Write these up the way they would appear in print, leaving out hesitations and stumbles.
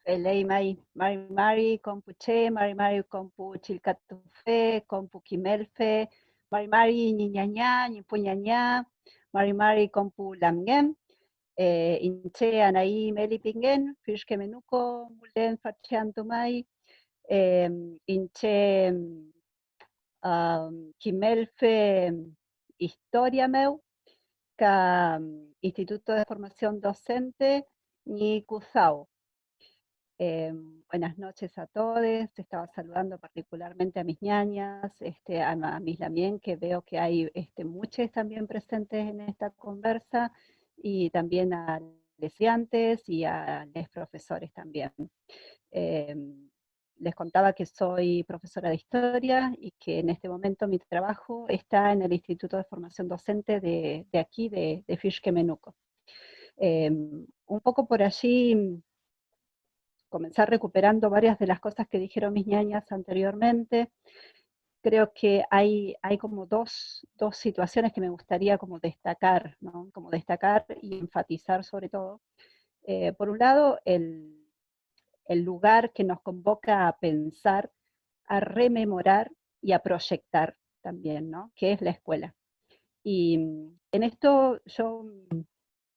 Elei Mari Compuche, Mari Compu Chilcatufe, Compu Quimelfe, Mari Niñaña, Nipuñaña, Mari Compu Lamgen, Inche Anaí Melipingen, Fishke Menuco, Mulen Fachiantumai, Inche Quimelfe Historia Meu, Instituto de Formación Docente, ni Cusao. Buenas noches a todos, estaba saludando particularmente a mis ñañas, a mis lamien, que veo que hay muchos también presentes en esta conversa, y también a los estudiantes y a los profesores también. Les contaba que soy profesora de historia y que en este momento mi trabajo está en el Instituto de Formación Docente de aquí, de Fishke-Menuco. Un poco por allí comenzar recuperando varias de las cosas que dijeron mis ñañas anteriormente. Creo que hay como dos situaciones que me gustaría como destacar, ¿no? Como destacar y enfatizar sobre todo. Por un lado, el lugar que nos convoca a pensar, a rememorar y a proyectar también, ¿no? Que es la escuela. Y en esto yo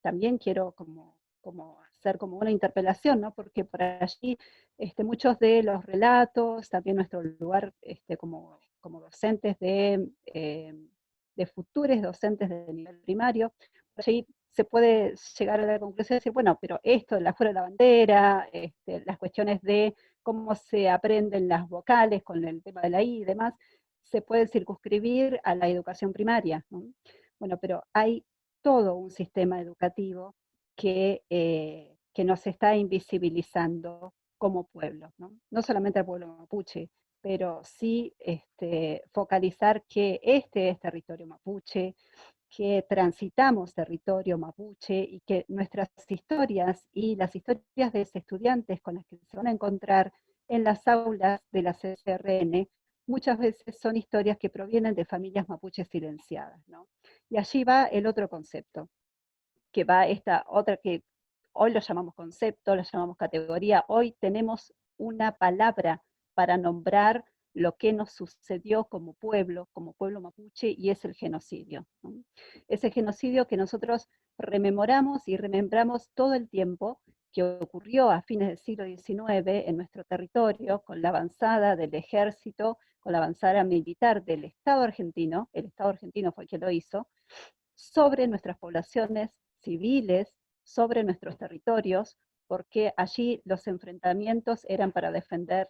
también quiero como hacer como una interpelación, ¿no? Porque por allí muchos de los relatos, también nuestro lugar como docentes de futuros docentes de nivel primario, por allí se puede llegar a la conclusión de decir, bueno, pero esto de la fuera de la bandera, las cuestiones de cómo se aprenden las vocales con el tema de la I y demás, se puede circunscribir a la educación primaria, ¿no? Bueno, pero hay todo un sistema educativo que nos está invisibilizando como pueblo, ¿no? No solamente al pueblo mapuche, pero sí focalizar que este es territorio mapuche, que transitamos territorio mapuche y que nuestras historias y las historias de los estudiantes con las que se van a encontrar en las aulas de la CCRN muchas veces son historias que provienen de familias mapuches silenciadas, ¿no? Y allí va el otro concepto, que va esta otra que hoy lo llamamos concepto, lo llamamos categoría, hoy tenemos una palabra para nombrar lo que nos sucedió como pueblo mapuche, y es el genocidio, ¿no? Ese genocidio que nosotros rememoramos y remembramos todo el tiempo, que ocurrió a fines del siglo XIX en nuestro territorio, con la avanzada del ejército, con la avanzada militar del Estado argentino, el Estado argentino fue el que lo hizo, sobre nuestras poblaciones civiles, sobre nuestros territorios, porque allí los enfrentamientos eran para defender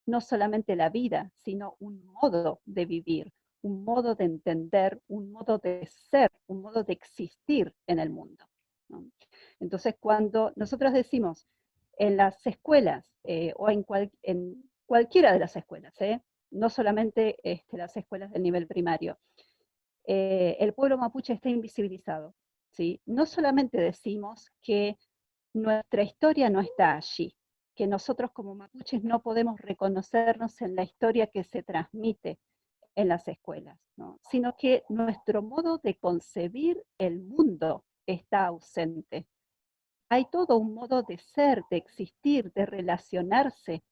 no solamente la vida, sino un modo de vivir, un modo de entender, un modo de ser, un modo de existir en el mundo, ¿no? Entonces, cuando nosotros decimos en las escuelas, o en cualquiera de las escuelas, no solamente las escuelas del nivel primario, el pueblo mapuche está invisibilizado, ¿sí? No solamente decimos que nuestra historia no está allí, que nosotros como mapuches no podemos reconocernos en la historia que se transmite en las escuelas, ¿no? Sino que nuestro modo de concebir el mundo está ausente. Hay todo un modo de ser, de existir, de relacionarse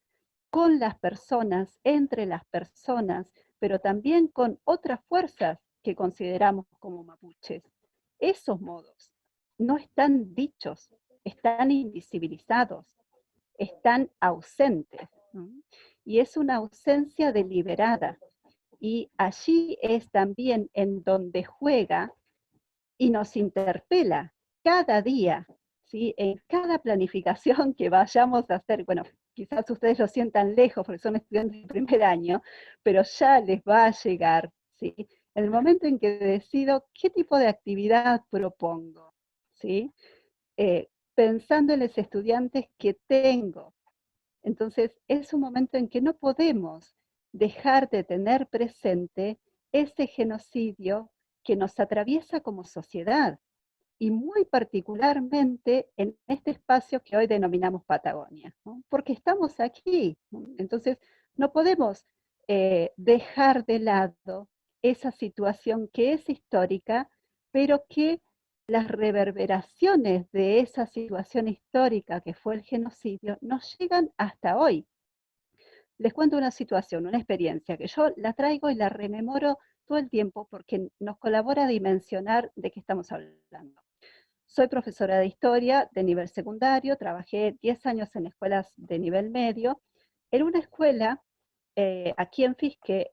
con las personas, entre las personas, pero también con otras fuerzas que consideramos como mapuches. Esos modos no están dichos, están invisibilizados, están ausentes, ¿no? Y es una ausencia deliberada. Y allí es también en donde juega y nos interpela cada día, ¿sí? En cada planificación que vayamos a hacer. Bueno, quizás ustedes lo sientan lejos porque son estudiantes de primer año, pero ya les va a llegar, ¿sí? En el momento en que decido qué tipo de actividad propongo, ¿sí? Pensando en los estudiantes que tengo. Entonces, es un momento en que no podemos dejar de tener presente ese genocidio que nos atraviesa como sociedad, y muy particularmente en este espacio que hoy denominamos Patagonia, ¿no? Porque estamos aquí, ¿no? Entonces no podemos dejar de lado esa situación que es histórica, pero que las reverberaciones de esa situación histórica que fue el genocidio nos llegan hasta hoy. Les cuento una situación, una experiencia, que yo la traigo y la rememoro todo el tiempo porque nos colabora a dimensionar de qué estamos hablando. Soy profesora de historia de nivel secundario, trabajé 10 años en escuelas de nivel medio, en una escuela aquí en Fisque,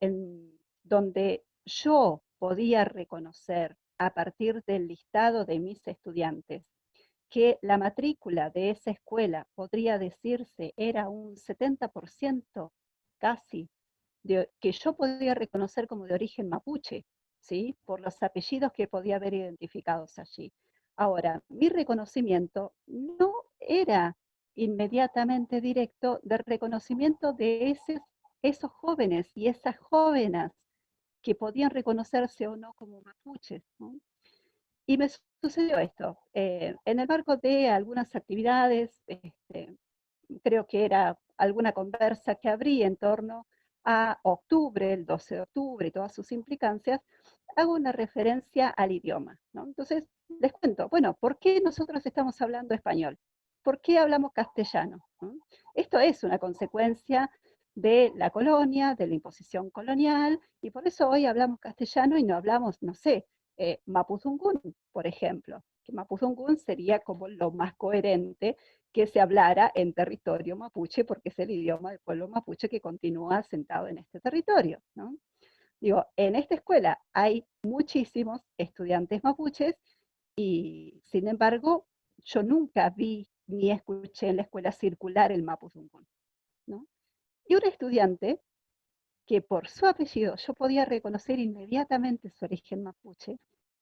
donde yo podía reconocer a partir del listado de mis estudiantes que la matrícula de esa escuela, podría decirse, era un 70% casi, que yo podía reconocer como de origen mapuche, ¿sí? Por los apellidos que podía haber identificados allí. Ahora, mi reconocimiento no era inmediatamente directo del reconocimiento de esos jóvenes y esas jóvenes que podían reconocerse o no como mapuches, ¿no? Y me sucedió esto. En el marco de algunas actividades, creo que era alguna conversa que abrí en torno a octubre, el 12 de octubre y todas sus implicancias, hago una referencia al idioma, ¿no? Entonces, les cuento, bueno, ¿por qué nosotros estamos hablando español? ¿Por qué hablamos castellano? ¿No? Esto es una consecuencia de la colonia, de la imposición colonial, y por eso hoy hablamos castellano y no hablamos, no sé, Mapudungún, por ejemplo, que Mapudungún sería como lo más coherente que se hablara en territorio mapuche, porque es el idioma del pueblo mapuche que continúa asentado en este territorio, ¿no? Digo, en esta escuela hay muchísimos estudiantes mapuches y, sin embargo, yo nunca vi ni escuché en la escuela circular el Mapudungún, ¿no? Y un estudiante que por su apellido yo podía reconocer inmediatamente su origen mapuche,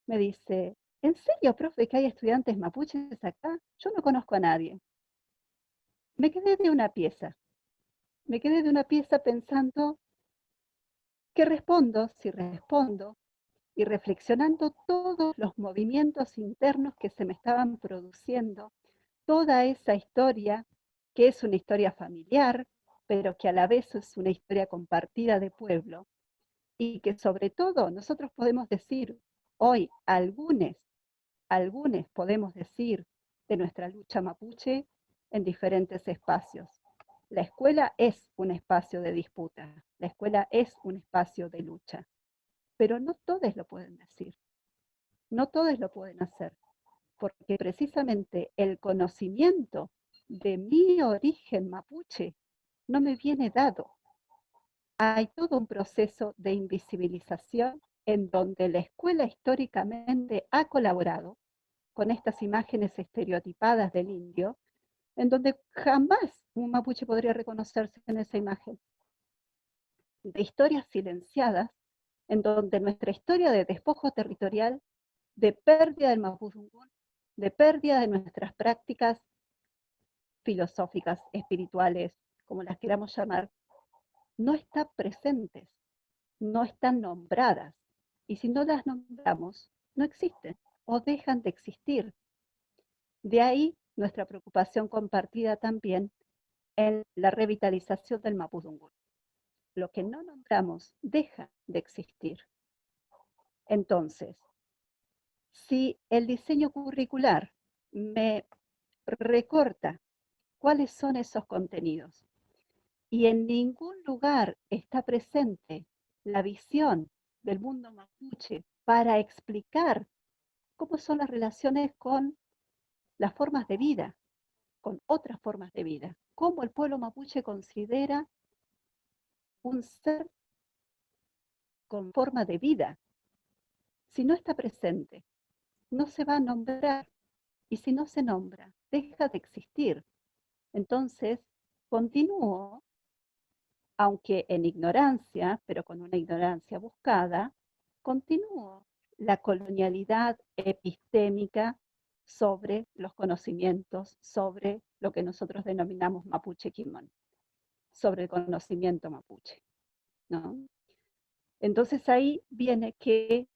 me dice, ¿en serio, profe, que hay estudiantes mapuches acá? Yo no conozco a nadie. Me quedé de una pieza, me quedé de una pieza pensando qué respondo, si respondo, y reflexionando todos los movimientos internos que se me estaban produciendo, toda esa historia, que es una historia familiar, pero que a la vez es una historia compartida de pueblo, y que sobre todo nosotros podemos decir hoy, algunos podemos decir de nuestra lucha mapuche en diferentes espacios. La escuela es un espacio de disputa, la escuela es un espacio de lucha, pero no todos lo pueden decir, no todos lo pueden hacer, porque precisamente el conocimiento de mi origen mapuche no me viene dado. Hay todo un proceso de invisibilización en donde la escuela históricamente ha colaborado con estas imágenes estereotipadas del indio, en donde jamás un mapuche podría reconocerse en esa imagen. De historias silenciadas, en donde nuestra historia de despojo territorial, de pérdida del mapudungún, de pérdida de nuestras prácticas filosóficas, espirituales, como las queramos llamar, no están presentes, no están nombradas. Y si no las nombramos, no existen o dejan de existir. De ahí nuestra preocupación compartida también en la revitalización del mapudungún. Lo que no nombramos deja de existir. Entonces, si el diseño curricular me recorta cuáles son esos contenidos y en ningún lugar está presente la visión del mundo mapuche para explicar cómo son las relaciones con las formas de vida, con otras formas de vida, cómo el pueblo mapuche considera un ser con forma de vida. Si no está presente, no se va a nombrar, y si no se nombra, deja de existir. Entonces, continúo, aunque en ignorancia, pero con una ignorancia buscada, continúo la colonialidad epistémica sobre los conocimientos, sobre lo que nosotros denominamos mapuche quimón, sobre el conocimiento mapuche, ¿no? Entonces ahí viene que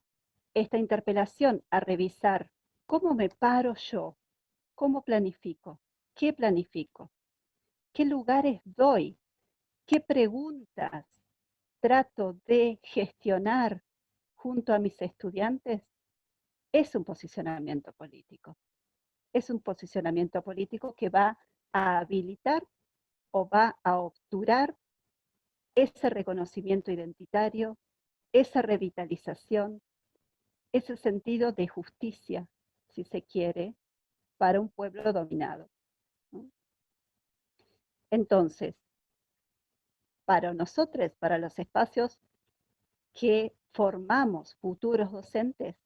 esta interpelación a revisar cómo me paro yo, cómo planifico, qué lugares doy, qué preguntas trato de gestionar junto a mis estudiantes, es un posicionamiento político. Es un posicionamiento político que va a habilitar o va a obturar ese reconocimiento identitario, esa revitalización, ese sentido de justicia, si se quiere, para un pueblo dominado, ¿no? Entonces, para nosotros, para los espacios que formamos futuros docentes,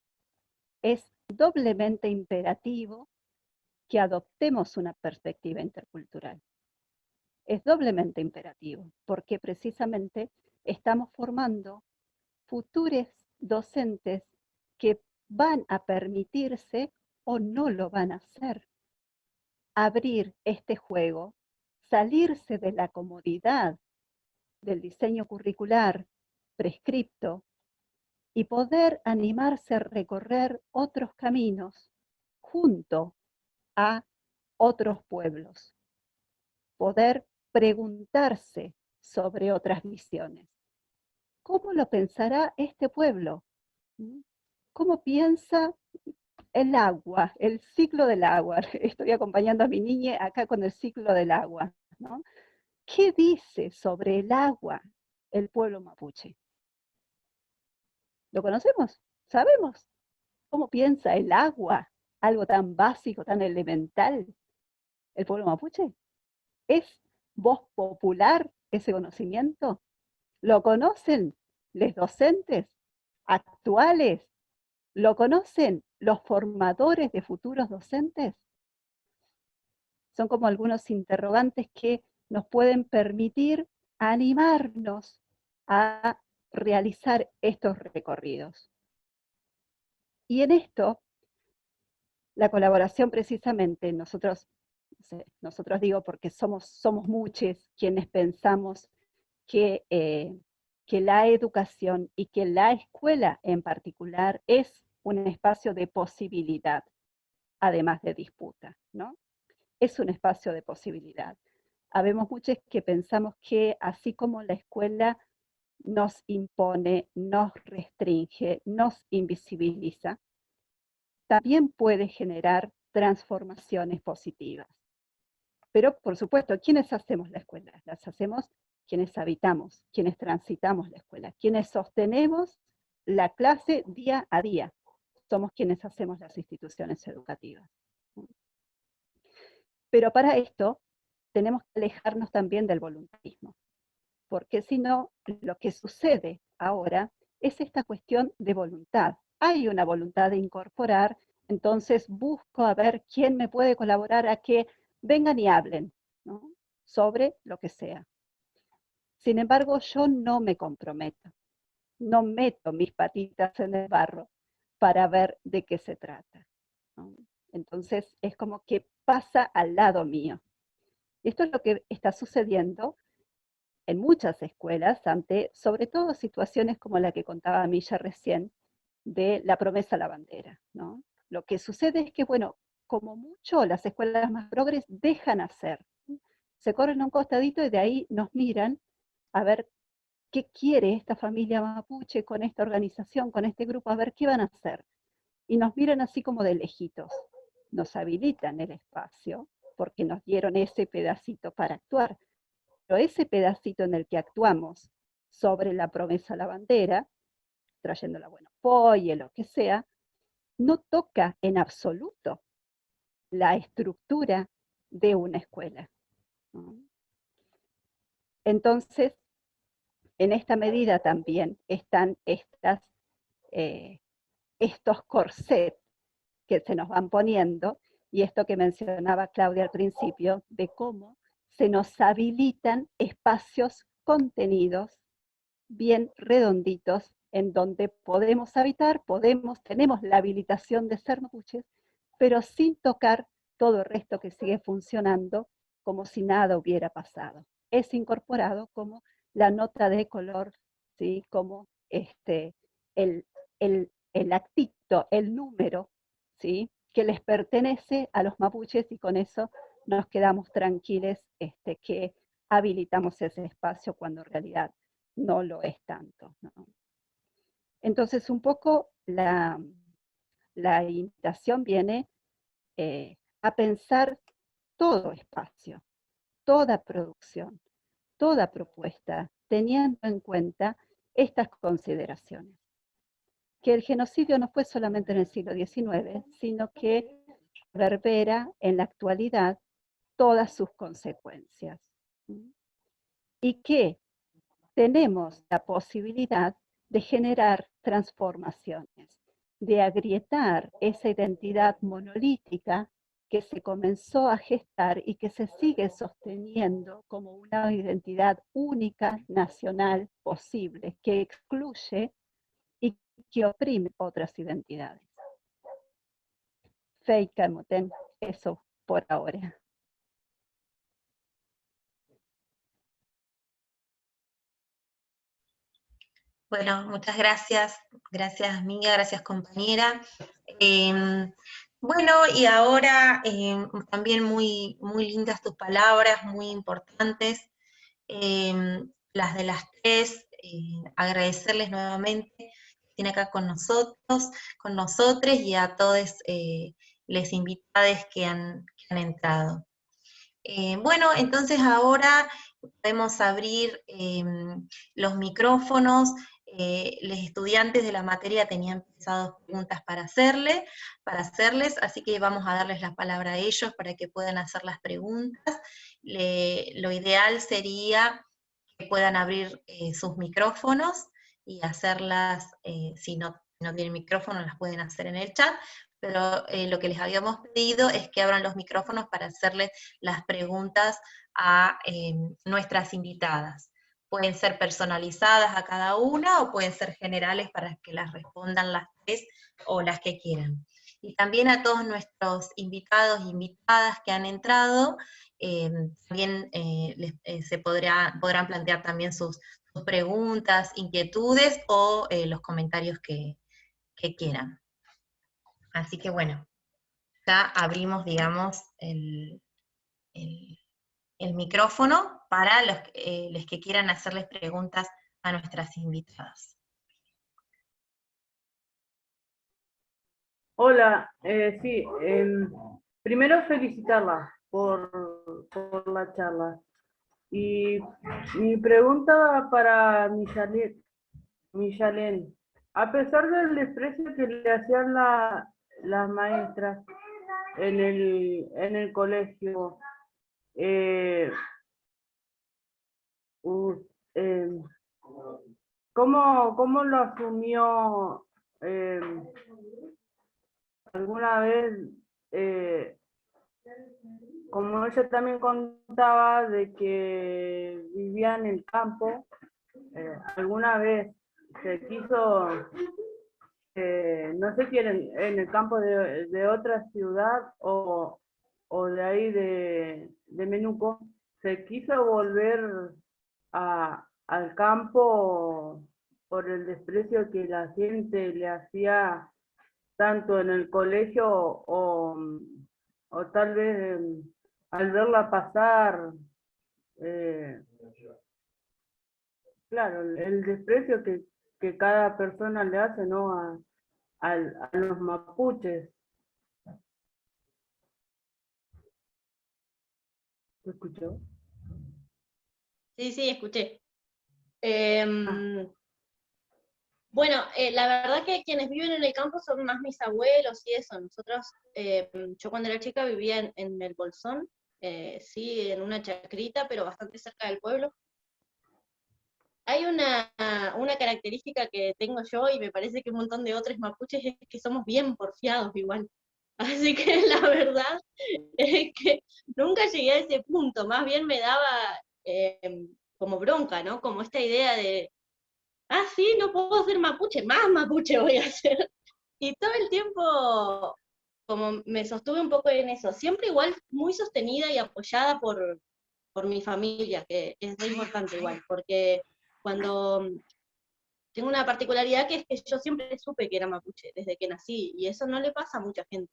es doblemente imperativo que adoptemos una perspectiva intercultural. Es doblemente imperativo, porque precisamente estamos formando futuros docentes que van a permitirse o no lo van a hacer, abrir este juego, salirse de la comodidad del diseño curricular prescripto y poder animarse a recorrer otros caminos junto a otros pueblos, poder preguntarse sobre otras visiones. ¿Cómo lo pensará este pueblo? ¿Cómo piensa el agua, el ciclo del agua? Estoy acompañando a mi niña acá con el ciclo del agua, ¿no? ¿Qué dice sobre el agua el pueblo mapuche? ¿Lo conocemos? ¿Sabemos cómo piensa el agua? Algo tan básico, tan elemental, el pueblo mapuche. ¿Es voz popular ese conocimiento? ¿Lo conocen los docentes actuales? ¿Lo conocen los formadores de futuros docentes? Son como algunos interrogantes que nos pueden permitir animarnos a realizar estos recorridos. Y en esto, la colaboración precisamente, nosotros digo porque somos muchos quienes pensamos que la educación y que la escuela en particular es un espacio de posibilidad, además de disputa, ¿no? Es un espacio de posibilidad. Habemos muchos que pensamos que así como la escuela nos impone, nos restringe, nos invisibiliza, también puede generar transformaciones positivas. Pero, por supuesto, ¿quiénes hacemos la escuela? Las hacemos quienes habitamos, quienes transitamos la escuela, quienes sostenemos la clase día a día. Somos quienes hacemos las instituciones educativas. Pero para esto tenemos que alejarnos también del voluntarismo, porque si no, lo que sucede ahora es esta cuestión de voluntad. Hay una voluntad de incorporar, entonces busco a ver quién me puede colaborar a que vengan y hablen, ¿no? Sobre lo que sea. Sin embargo, yo no me comprometo, no meto mis patitas en el barro para ver de qué se trata, ¿no? Entonces es como que pasa al lado mío. Esto es lo que está sucediendo en muchas escuelas ante, sobre todo, situaciones como la que contaba Milla recién, de la promesa a la bandera, ¿no? Lo que sucede es que, bueno, como mucho las escuelas más progres dejan hacer, se corren a un costadito y de ahí nos miran a ver qué quiere esta familia mapuche con esta organización, con este grupo, a ver qué van a hacer. Y nos miran así como de lejitos, nos habilitan el espacio porque nos dieron ese pedacito para actuar. Pero ese pedacito en el que actuamos sobre la promesa a la bandera, trayéndola, bueno, y lo que sea, no toca en absoluto la estructura de una escuela, ¿no? Entonces, en esta medida también están estos corsets que se nos van poniendo, y esto que mencionaba Claudia al principio, de cómo se nos habilitan espacios contenidos bien redonditos en donde podemos habitar, tenemos la habilitación de ser mapuches, pero sin tocar todo el resto que sigue funcionando como si nada hubiera pasado. Es incorporado como la nota de color, ¿sí? Como el, el actito, el número, ¿sí? Que les pertenece a los mapuches, y con eso nos quedamos tranquilos que habilitamos ese espacio cuando en realidad no lo es tanto, ¿no? Entonces, un poco la la invitación viene a pensar todo espacio, toda producción, toda propuesta, teniendo en cuenta estas consideraciones. Que el genocidio no fue solamente en el siglo XIX, sino que reverbera en la actualidad todas sus consecuencias. Y que tenemos la posibilidad de generar transformaciones, de agrietar esa identidad monolítica que se comenzó a gestar y que se sigue sosteniendo como una identidad única, nacional, posible, que excluye y que oprime otras identidades. Feika Muten, eso por ahora. Bueno, muchas gracias. Gracias, amiga, gracias, compañera. Bueno, y ahora también muy, muy lindas tus palabras, muy importantes. Las de las tres, agradecerles nuevamente que estén acá con nosotros, con nosotros y a todos les invitados que han entrado. Bueno, entonces ahora podemos abrir los micrófonos. Los estudiantes de la materia tenían pensadas preguntas para hacerles, así que vamos a darles la palabra a ellos para que puedan hacer las preguntas. Lo ideal sería que puedan abrir sus micrófonos y hacerlas, si no tienen micrófono, las pueden hacer en el chat, pero lo que les habíamos pedido es que abran los micrófonos para hacerles las preguntas a nuestras invitadas. Pueden ser personalizadas a cada una o pueden ser generales para que las respondan las tres o las que quieran. Y también a todos nuestros invitados e invitadas que han entrado, también podrán plantear también sus preguntas, inquietudes o los comentarios que quieran. Así que bueno, ya abrimos, digamos, el micrófono para los que quieran hacerles preguntas a nuestras invitadas. Hola, sí, primero felicitarla por la charla. Y mi pregunta para Michalén, a pesar del desprecio que le hacían las maestras en el colegio, eh, u- eh, ¿cómo lo asumió alguna vez? eh, Como ella también contaba de que vivía en el campo, alguna vez se quiso, no sé si en el campo de otra ciudad o de ahí de Menuco, se quiso volver al campo por el desprecio que la gente le hacía tanto en el colegio o tal vez al verla pasar, eh, claro, el desprecio que cada persona le hace, ¿no? A los mapuches. ¿Te escuchó? Sí, sí, escuché. Ah, Bueno, la verdad que quienes viven en el campo son más mis abuelos y eso. Nosotros, yo cuando era chica vivía en el Bolsón, sí, en una chacrita, pero bastante cerca del pueblo. Hay una característica que tengo yo y me parece que un montón de otros mapuches es que somos bien porfiados igual. Así que la verdad es que nunca llegué a ese punto, más bien me daba como bronca, ¿no? Como esta idea de, ah, sí, no puedo ser mapuche, más mapuche voy a ser. Y todo el tiempo como me sostuve un poco en eso, siempre igual muy sostenida y apoyada por mi familia, que es muy importante igual, porque cuando tengo una particularidad que es que yo siempre supe que era mapuche desde que nací, y eso no le pasa a mucha gente.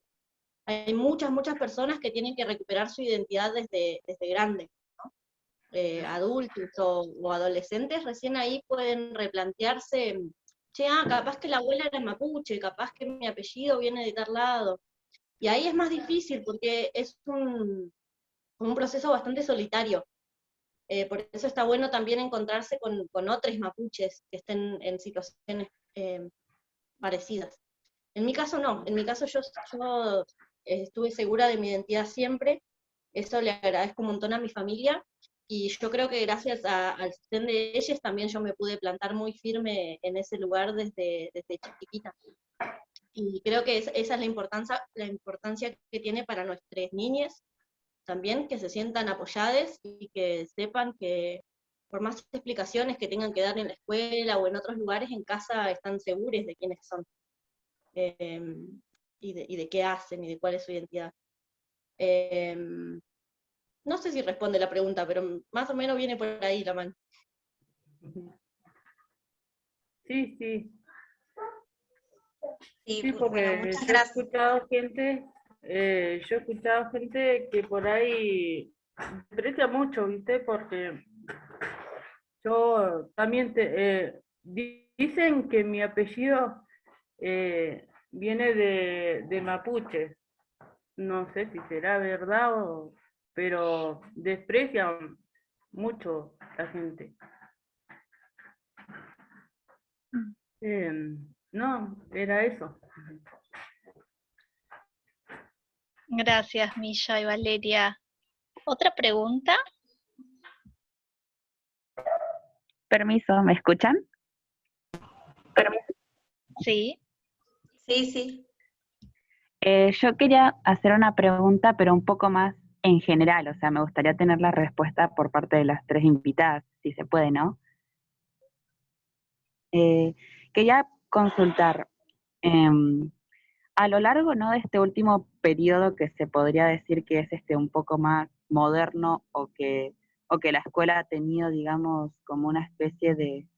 Hay muchas personas que tienen que recuperar su identidad desde grande. Adultos o adolescentes recién ahí pueden replantearse che, capaz que la abuela era mapuche, capaz que mi apellido viene de tal lado. Y ahí es más difícil porque es un proceso bastante solitario. Por eso está bueno también encontrarse con otros mapuches que estén en situaciones parecidas. En mi caso no, en mi caso yo estuve segura de mi identidad siempre, eso le agradezco un montón a mi familia, y yo creo que gracias al sostén de ellos también yo me pude plantar muy firme en ese lugar desde chiquita. Y creo que esa es la importancia que tiene para nuestras niñas también, que se sientan apoyadas y que sepan que por más explicaciones que tengan que dar en la escuela o en otros lugares, en casa están seguros de quiénes son, eh, y de qué hacen y de cuál es su identidad. No sé si responde la pregunta, pero más o menos viene por ahí la mano. Sí, sí, Sí, sí, bueno, porque muchas yo he gracias. escuchado gente que por ahí desprecia mucho, ¿viste? Porque yo también dicen que mi apellido viene de mapuche. No sé si será verdad pero desprecian mucho la gente. No, era eso. Gracias, Milla y Valeria. ¿Otra pregunta? Permiso, ¿me escuchan? Sí. Sí, sí. Yo quería hacer una pregunta, pero un poco más en general, o sea, me gustaría tener la respuesta por parte de las tres invitadas, si se puede, ¿no? Quería consultar, a lo largo, ¿no?, de este último periodo que se podría decir que es un poco más moderno o que la escuela ha tenido, digamos, como una especie de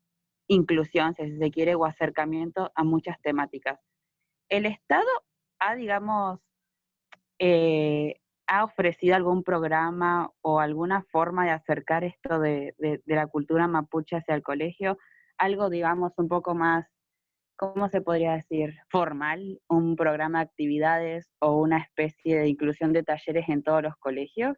inclusión, si se quiere, o acercamiento a muchas temáticas. ¿El Estado ha, digamos, ha ofrecido algún programa o alguna forma de acercar esto de la cultura mapuche hacia el colegio? Algo, digamos, un poco más, ¿cómo se podría decir? Formal, un programa de actividades o una especie de inclusión de talleres en todos los colegios.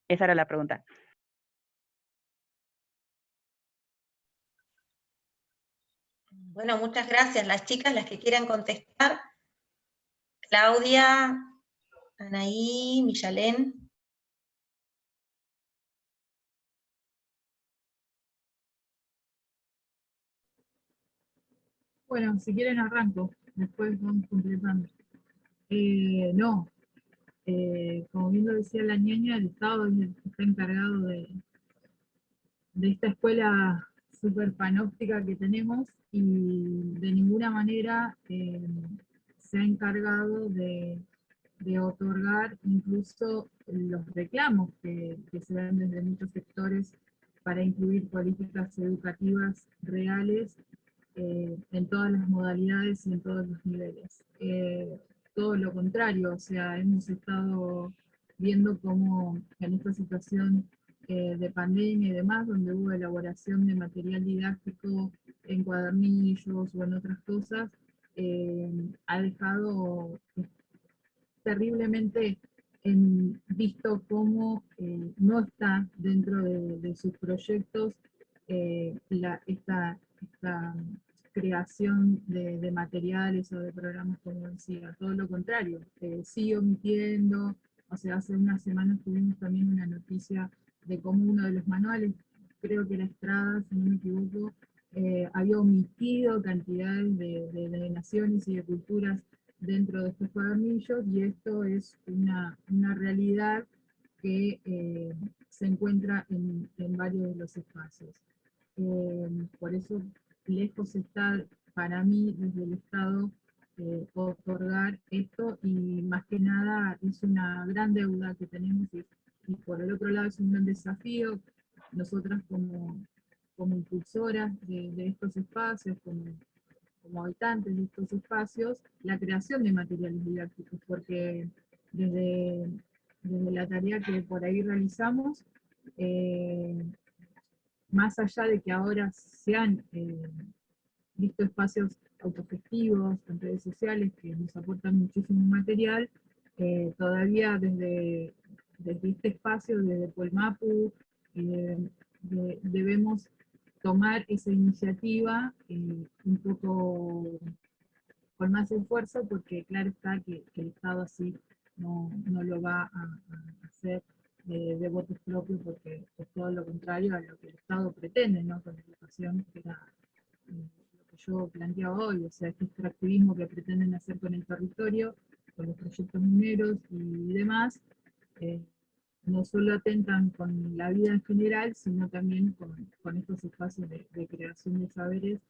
Esa era la pregunta. Bueno, muchas gracias. Las chicas, las que quieran contestar. Claudia, Anaí, Millalén. Bueno, si quieren arranco, después vamos completando. No, como bien lo decía la ñaña, el Estado es el que está encargado de esta escuela súper panóptica que tenemos y de ninguna manera se ha encargado de otorgar incluso los reclamos que se dan desde muchos sectores para incluir políticas educativas reales en todas las modalidades y en todos los niveles. Todo lo contrario, o sea, hemos estado viendo cómo en esta situación de pandemia y demás, donde hubo elaboración de material didáctico en cuadernillos o en otras cosas, ha dejado terriblemente visto cómo no está dentro de sus proyectos esta creación de materiales o de programas, como decía, todo lo contrario, sigue omitiendo. O sea, hace unas semanas tuvimos también una noticia de cómo uno de los manuales, creo que era Estrada, si no me equivoco, había omitido cantidades de naciones y de culturas dentro de estos cuadernillos, y esto es una realidad que se encuentra en varios de los espacios. Por eso lejos está para mí desde el Estado otorgar esto, y más que nada es una gran deuda que tenemos, y por el otro lado es un gran desafío. Nosotras como impulsoras de estos espacios, como habitantes de estos espacios, la creación de materiales didácticos, porque desde la tarea que por ahí realizamos, más allá de que ahora se han visto espacios autogestivos en redes sociales que nos aportan muchísimo material, todavía desde este espacio, desde Polmapu, debemos tomar esa iniciativa un poco con más esfuerzo, porque claro está que el Estado así no lo va a hacer de votos propios, porque es todo lo contrario a lo que el Estado pretende, ¿no? Con la educación, que era lo que yo planteaba hoy, o sea, este extractivismo que pretenden hacer con el territorio, con los proyectos mineros y demás, no solo atentan con la vida en general, sino también con estos espacios de creación de saberes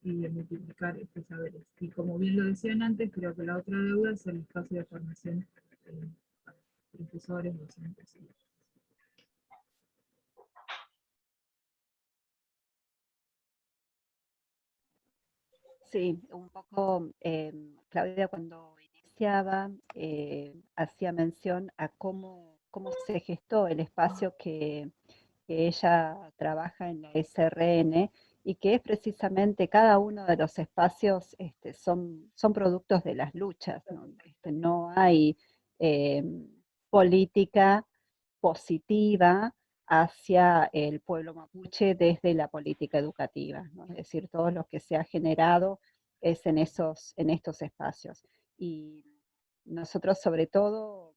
y de multiplicar estos saberes. Y como bien lo decían antes, creo que la otra deuda es el espacio de formación para profesores, docentes. Sí, un poco, Claudia cuando iniciaba hacía mención a cómo se gestó el espacio que ella trabaja en la SRN y que es precisamente cada uno de los espacios son productos de las luchas, ¿no? No hay eh, política positiva hacia el pueblo mapuche desde la política educativa, ¿no? Es decir, todo lo que se ha generado es en estos espacios. Y nosotros sobre todo,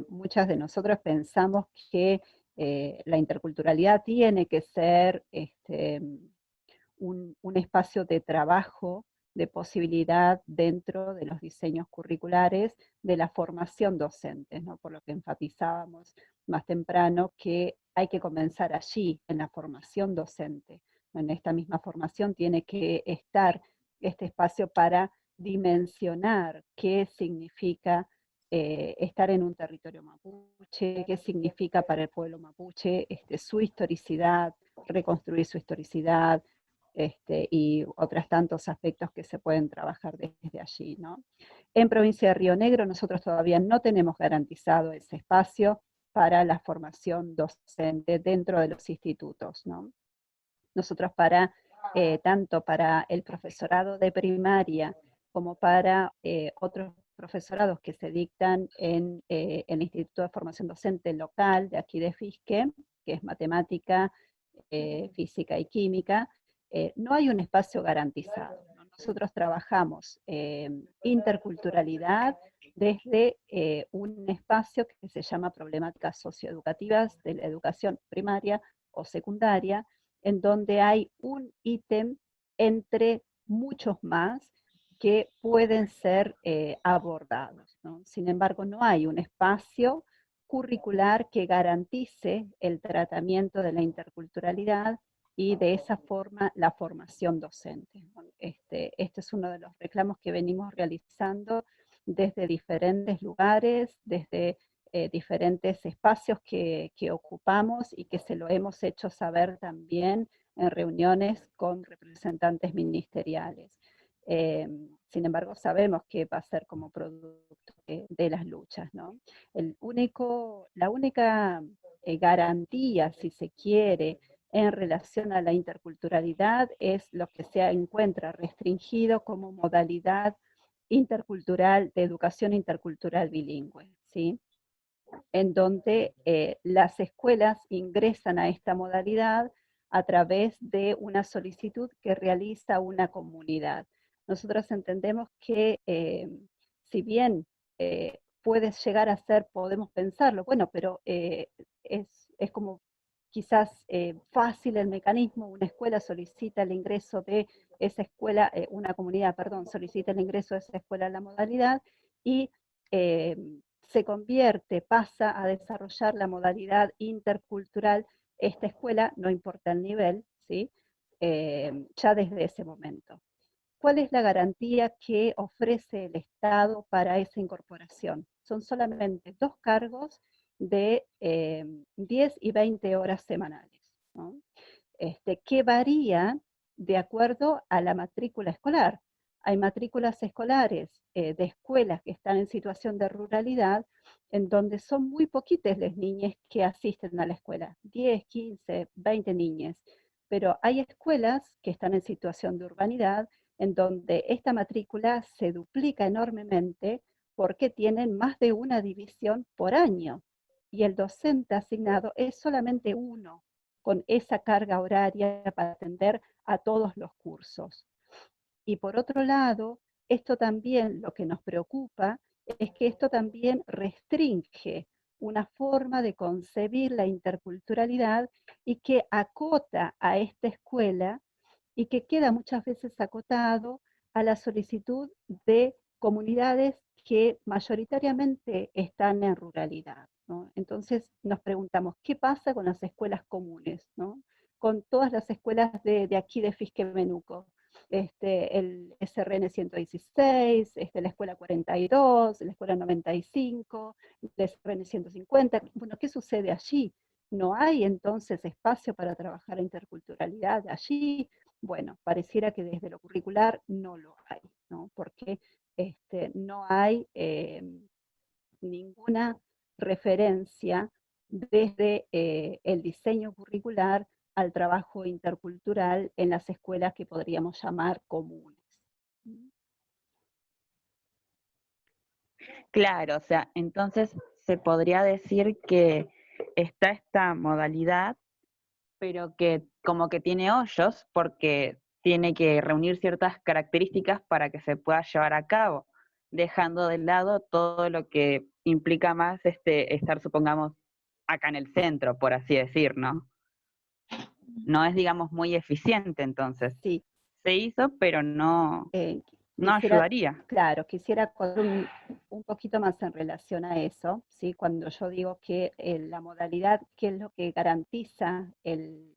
muchas de nosotros pensamos que la interculturalidad tiene que ser un espacio de trabajo, de posibilidad dentro de los diseños curriculares de la formación docente, ¿no? Por lo que enfatizábamos más temprano que hay que comenzar allí, en la formación docente. En esta misma formación tiene que estar este espacio para dimensionar qué significa estar en un territorio mapuche, qué significa para el pueblo mapuche su historicidad, reconstruir su historicidad, y otros tantos aspectos que se pueden trabajar desde allí, ¿no? En provincia de Río Negro nosotros todavía no tenemos garantizado ese espacio para la formación docente dentro de los institutos, ¿no? Nosotros tanto para el profesorado de primaria como para otros profesorados que se dictan en el Instituto de Formación Docente local de aquí de Fisque, que es matemática, física y química, no hay un espacio garantizado, ¿no? Nosotros trabajamos interculturalidad desde un espacio que se llama problemáticas socioeducativas de la educación primaria o secundaria, en donde hay un ítem entre muchos más que pueden ser abordados, ¿no? Sin embargo, no hay un espacio curricular que garantice el tratamiento de la interculturalidad y de esa forma la formación docente. Este es uno de los reclamos que venimos realizando desde diferentes lugares, desde diferentes espacios que ocupamos y que se lo hemos hecho saber también en reuniones con representantes ministeriales. Sin embargo, sabemos que va a ser como producto de las luchas, ¿no? La única garantía, si se quiere, en relación a la interculturalidad es lo que se encuentra restringido como modalidad intercultural, de educación intercultural bilingüe, ¿sí? En donde las escuelas ingresan a esta modalidad a través de una solicitud que realiza una comunidad. Nosotros entendemos que si bien puede llegar a ser, podemos pensarlo, bueno, pero es como quizás fácil el mecanismo, una escuela solicita el ingreso de esa escuela, una comunidad, perdón, solicita el ingreso de esa escuela a la modalidad y se convierte, pasa a desarrollar la modalidad intercultural esta escuela, no importa el nivel, ¿sí? Ya desde ese momento. ¿Cuál es la garantía que ofrece el Estado para esa incorporación? Son solamente 2 cargos de 10 y 20 horas semanales, ¿no? Que varían de acuerdo a la matrícula escolar. Hay matrículas escolares de escuelas que están en situación de ruralidad, en donde son muy poquitas las niñas que asisten a la escuela, 10, 15, 20 niñas, pero hay escuelas que están en situación de urbanidad en donde esta matrícula se duplica enormemente porque tienen más de una división por año y el docente asignado es solamente uno con esa carga horaria para atender a todos los cursos. Y por otro lado, esto también lo que nos preocupa es que esto también restringe una forma de concebir la interculturalidad y que acota a esta escuela y que queda muchas veces acotado a la solicitud de comunidades que mayoritariamente están en ruralidad, ¿no? Entonces nos preguntamos, ¿qué pasa con las escuelas comunes, ¿no? Con todas las escuelas de aquí de Fisque-Menuco? El SRN 116, la escuela 42, la escuela 95, el SRN 150. Bueno, ¿qué sucede allí? ¿No hay entonces espacio para trabajar la interculturalidad allí? Bueno, pareciera que desde lo curricular no lo hay, ¿no? Porque no hay ninguna referencia desde el diseño curricular al trabajo intercultural en las escuelas que podríamos llamar comunes. Claro, o sea, entonces se podría decir que está esta modalidad, pero que como que tiene hoyos porque tiene que reunir ciertas características para que se pueda llevar a cabo, dejando de lado todo lo que implica más estar, supongamos, acá en el centro, por así decir, ¿no? No es, digamos, muy eficiente entonces. Sí. Se hizo, pero no Quisiera, ayudaría. claro, quisiera contar un poquito más en relación a eso, ¿sí? Cuando yo digo que la modalidad, ¿qué es lo que garantiza el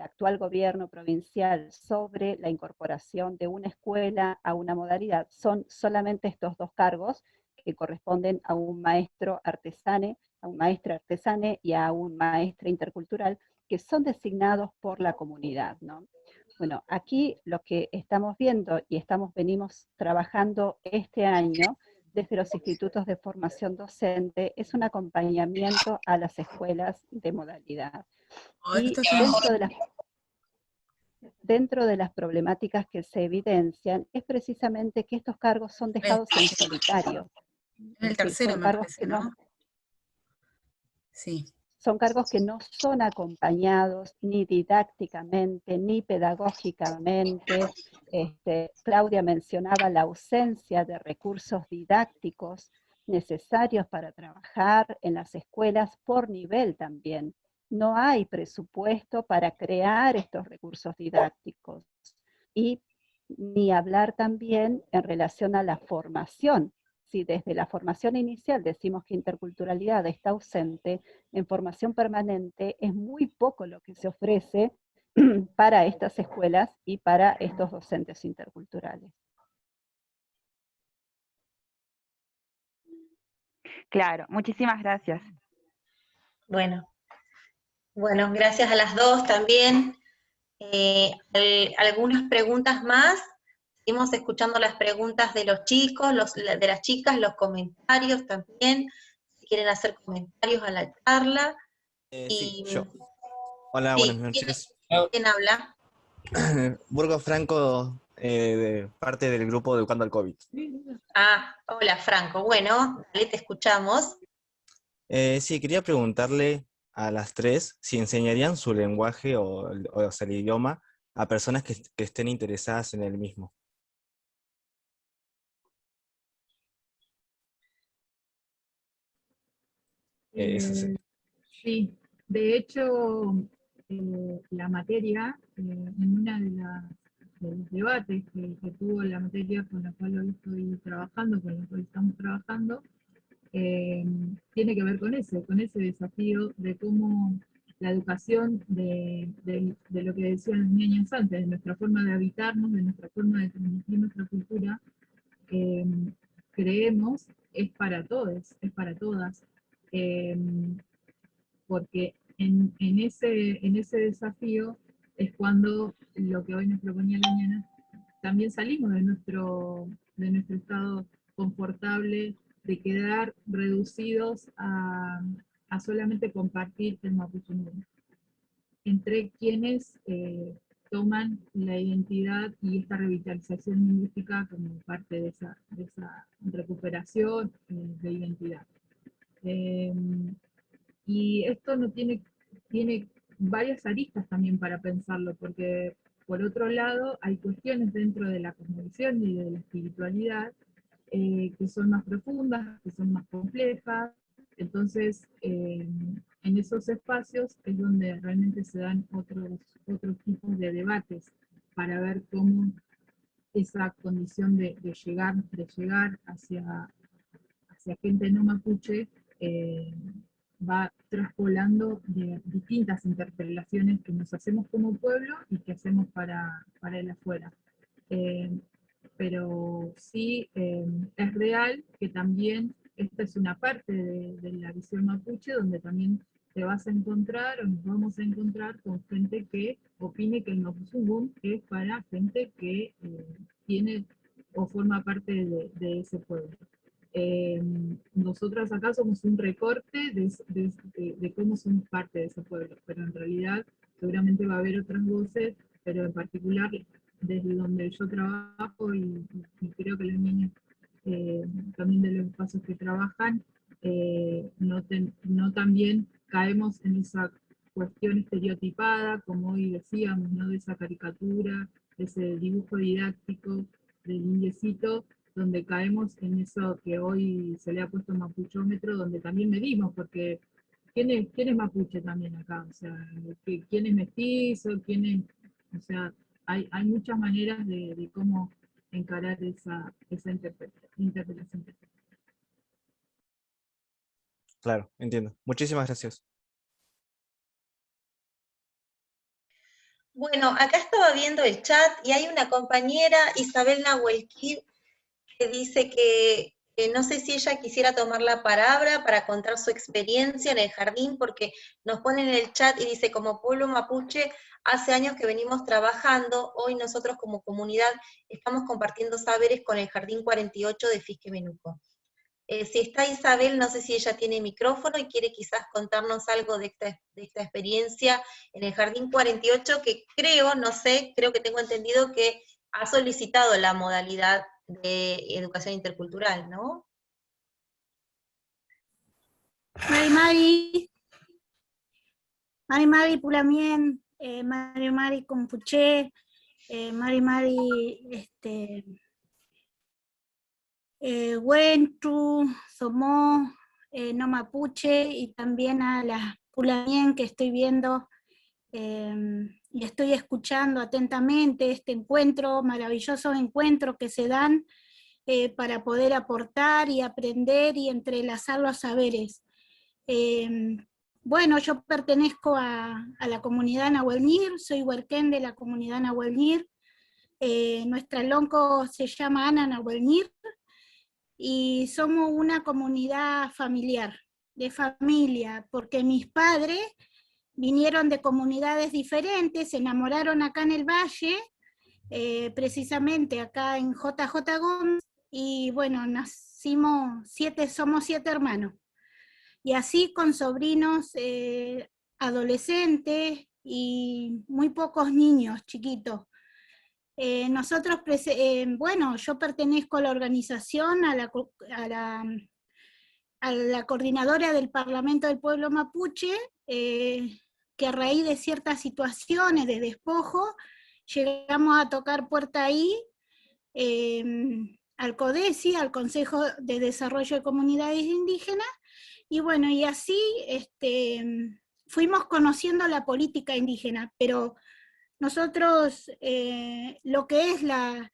actual gobierno provincial sobre la incorporación de una escuela a una modalidad? Son solamente estos dos cargos que corresponden a un maestro artesane, a un maestre artesane y a un maestre intercultural, que son designados por la comunidad, ¿no? Bueno, aquí lo que estamos viendo y venimos trabajando este año desde los institutos de formación docente es un acompañamiento a las escuelas de modalidad. Y dentro de las problemáticas que se evidencian es precisamente que estos cargos son dejados en solitario. En el tercero, son me cargos parece, que ¿no? Sí. Son cargos que no son acompañados ni didácticamente, ni pedagógicamente. Claudia mencionaba la ausencia de recursos didácticos necesarios para trabajar en las escuelas por nivel también. No hay presupuesto para crear estos recursos didácticos. Y ni hablar también en relación a la formación. Si desde la formación inicial decimos que interculturalidad está ausente, en formación permanente es muy poco lo que se ofrece para estas escuelas y para estos docentes interculturales. Claro, muchísimas gracias. Bueno, gracias a las dos también. Algunas preguntas más. Seguimos escuchando las preguntas de los chicos, de las chicas, los comentarios también. Si quieren hacer comentarios a la charla. Sí, yo. Hola, sí, buenas noches. ¿Quién habla? Burgo Franco, de parte del grupo Educando al COVID. Hola Franco. Bueno, dale, te escuchamos. Sí, quería preguntarle a las tres si enseñarían su lenguaje o sea, el idioma a personas que estén interesadas en el mismo. Sí, de hecho, la materia, en una de los debates que tuvo la materia con la cual hoy estoy trabajando, con la cual estamos trabajando, tiene que ver con ese desafío de cómo la educación de lo que decían los niños antes, de nuestra forma de habitarnos, de nuestra forma de transmitir nuestra cultura, creemos es para todos, es para todas. Porque en ese desafío es cuando lo que hoy nos proponía la mañana, también salimos de nuestro estado confortable quedar reducidos a solamente compartir el Mapudungun entre quienes toman la identidad y esta revitalización lingüística como parte de esa recuperación de identidad. Y esto no tiene varias aristas también para pensarlo, porque por otro lado hay cuestiones dentro de la cosmovisión y de la espiritualidad que son más profundas, que son más complejas. Entonces, en esos espacios es donde realmente se dan otros tipos de debates para ver cómo esa condición de llegar hacia gente no mapuche va traspolando de distintas interpelaciones que nos hacemos como pueblo y que hacemos para el afuera. Pero sí es real que también esta es una parte de la visión mapuche donde también te vas a encontrar o nos vamos a encontrar con gente que opine que el Mapudungun es para gente que tiene o forma parte de ese pueblo. Nosotros acá somos un recorte de cómo somos parte de ese pueblo, pero en realidad seguramente va a haber otras voces, pero en particular desde donde yo trabajo y creo que las niñas también de los espacios que trabajan, no también caemos en esa cuestión estereotipada, como hoy decíamos, ¿no? De esa caricatura, de ese dibujo didáctico del indiecito, donde caemos en eso que hoy se le ha puesto mapuchómetro, donde también medimos, porque ¿quién es mapuche también acá? O sea, ¿quién es mestizo? ¿Quién es? O sea, hay muchas maneras de cómo encarar esa interpelación. Claro, entiendo. Muchísimas gracias. Bueno, acá estaba viendo el chat y hay una compañera, Isabel Nahuelquid, que dice que no sé si ella quisiera tomar la palabra para contar su experiencia en el jardín, porque nos pone en el chat y dice, como pueblo mapuche, hace años que venimos trabajando, hoy nosotros como comunidad estamos compartiendo saberes con el Jardín 48 de Fisquemenuco. Si está Isabel, no sé si ella tiene micrófono y quiere quizás contarnos algo de esta experiencia en el Jardín 48, que creo que tengo entendido que ha solicitado la modalidad de educación intercultural, ¿no? Mari Pulamien, Mari Compuché, Mari Huentru, Somó, no Mapuche, y también a las Pulamien que estoy viendo y estoy escuchando atentamente este encuentro, maravilloso encuentro que se dan para poder aportar y aprender y entrelazar los saberes. Bueno, yo pertenezco a la comunidad Nahuelnir, soy huerquén de la comunidad Nahuelnir, nuestra lonco se llama Ana Nahuelnir, y somos una comunidad familiar, de familia, porque mis padres vinieron de comunidades diferentes, se enamoraron acá en el Valle, precisamente acá en JJ Gómez, y bueno, somos 7 hermanos. Y así con sobrinos adolescentes y muy pocos niños chiquitos. Bueno, yo pertenezco a la organización, a la coordinadora del Parlamento del Pueblo Mapuche, que a raíz de ciertas situaciones de despojo, llegamos a tocar puerta ahí, al CODESI, al Consejo de Desarrollo de Comunidades Indígenas, y bueno, y así fuimos conociendo la política indígena, pero nosotros lo que es la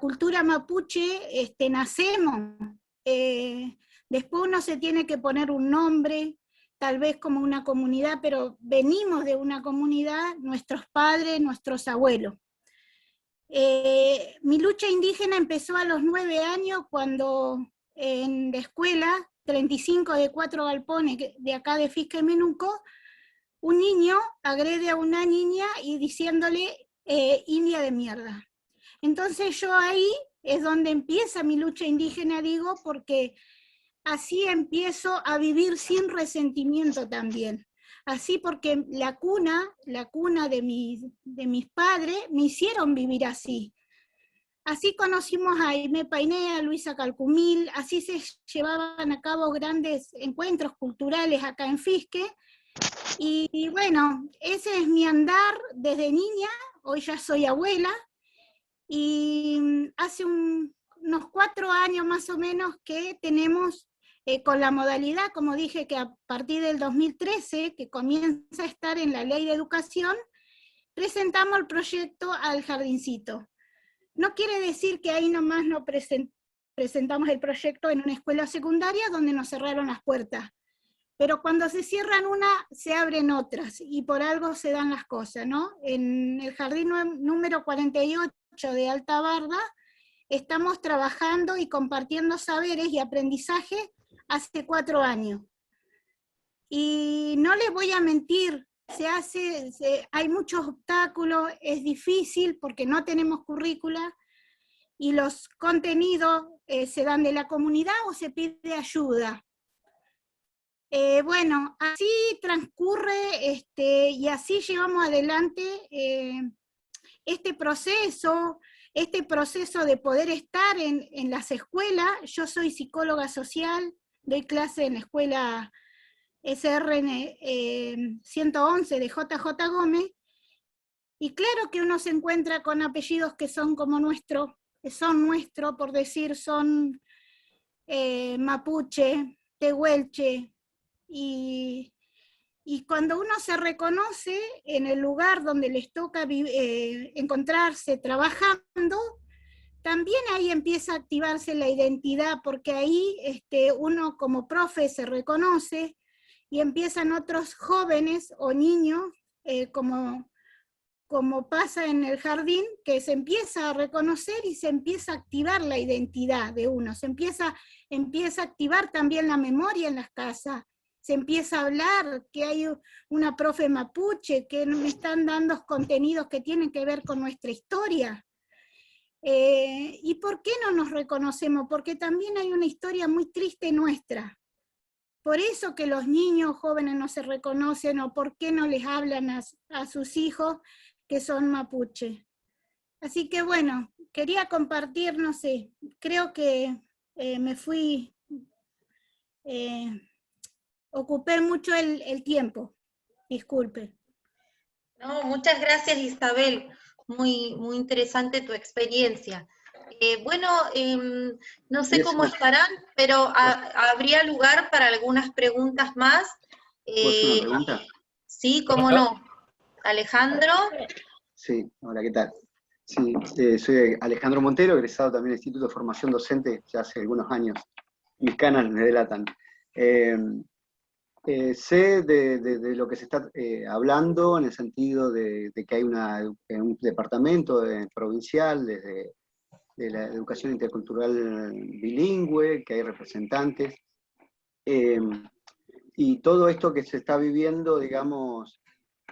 cultura mapuche, nacemos, después uno se tiene que poner un nombre, tal vez como una comunidad, pero venimos de una comunidad, nuestros padres, nuestros abuelos. Mi lucha indígena empezó a los 9 años cuando en la escuela 35 de 4 galpones de acá de Fisquemenuco, un niño agrede a una niña y diciéndole india de mierda. Entonces yo ahí es donde empieza mi lucha indígena, digo, porque así empiezo a vivir sin resentimiento también. Así porque la cuna de mis padres me hicieron vivir así. Así conocimos a Aimé Painé, a Luisa Calcumil, así se llevaban a cabo grandes encuentros culturales acá en Fisque. Y bueno, ese es mi andar desde niña, hoy ya soy abuela, y hace unos 4 años más o menos que tenemos con la modalidad, como dije, que a partir del 2013, que comienza a estar en la Ley de Educación, presentamos el proyecto al jardincito. No quiere decir que ahí nomás no presentamos el proyecto en una escuela secundaria donde nos cerraron las puertas, pero cuando se cierran una, se abren otras, y por algo se dan las cosas, ¿no? En el jardín número 48 de Alta Barda, estamos trabajando y compartiendo saberes y aprendizaje hace 4 años. Y no les voy a mentir, hay muchos obstáculos, es difícil porque no tenemos currícula, y los contenidos se dan de la comunidad o se pide ayuda. Bueno, así transcurre y así llevamos adelante este proceso de poder estar en las escuelas. Yo soy psicóloga social, doy clase en la escuela SRN 111 de JJ Gómez, y claro que uno se encuentra con apellidos que son como nuestro, por decir, son mapuche, tehuelche, y cuando uno se reconoce en el lugar donde les toca encontrarse trabajando, también ahí empieza a activarse la identidad, porque ahí uno como profe se reconoce, y empiezan otros jóvenes o niños, como pasa en el jardín, que se empieza a reconocer y se empieza a activar la identidad de uno, se empieza a activar también la memoria en las casas, se empieza a hablar que hay una profe mapuche, que me están dando contenidos que tienen que ver con nuestra historia. ¿Y por qué no nos reconocemos? Porque también hay una historia muy triste nuestra. Por eso que los niños jóvenes no se reconocen, o por qué no les hablan a sus hijos que son mapuche. Así que bueno, quería compartir, no sé, creo que ocupé mucho el tiempo, disculpe. No, muchas gracias, Isabel, muy, muy interesante tu experiencia. Bueno, no sé cómo estarán, pero habría lugar para algunas preguntas más. ¿Puedo hacer una pregunta? Sí, cómo no. Alejandro. Sí, hola, ¿qué tal? Sí, soy Alejandro Montero, egresado también del Instituto de Formación Docente ya hace algunos años. Mis canas me delatan. Sé de lo que se está hablando en el sentido de que hay un departamento provincial de la educación intercultural bilingüe, que hay representantes, y todo esto que se está viviendo, digamos,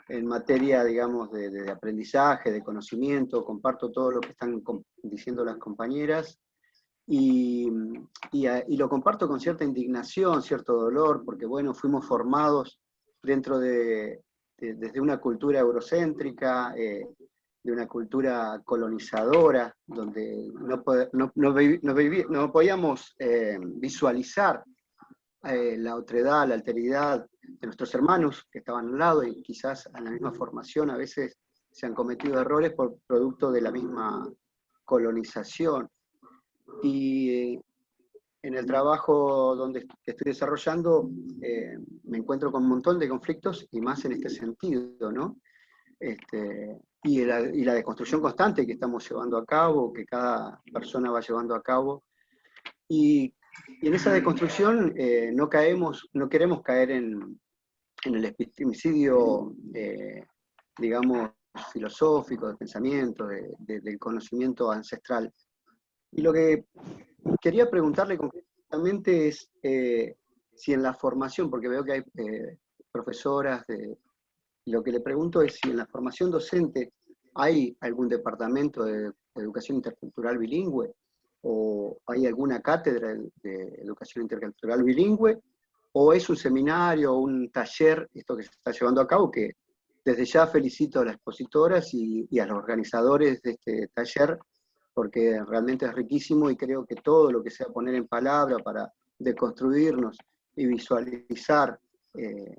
en materia, digamos, de aprendizaje, de conocimiento, comparto todo lo que están diciendo las compañeras, y lo comparto con cierta indignación, cierto dolor, porque bueno, fuimos formados dentro desde una cultura eurocéntrica, de una cultura colonizadora, donde no podíamos visualizar la otredad, la alteridad de nuestros hermanos que estaban al lado, y quizás en la misma formación a veces se han cometido errores por producto de la misma colonización. Y en el trabajo que estoy desarrollando me encuentro con un montón de conflictos, y más en este sentido, ¿no? Y la deconstrucción constante que estamos llevando a cabo, que cada persona va llevando a cabo, y en esa deconstrucción no queremos caer en el epistemicidio, digamos, filosófico, de pensamiento, del conocimiento ancestral. Y lo que quería preguntarle concretamente es si en la formación, porque veo que hay profesoras, lo que le pregunto es si en la formación docente hay algún departamento de educación intercultural bilingüe, o hay alguna cátedra de educación intercultural bilingüe, o es un seminario o un taller, esto que se está llevando a cabo, que desde ya felicito a las expositoras y a los organizadores de este taller, porque realmente es riquísimo y creo que todo lo que sea poner en palabra para deconstruirnos y visualizar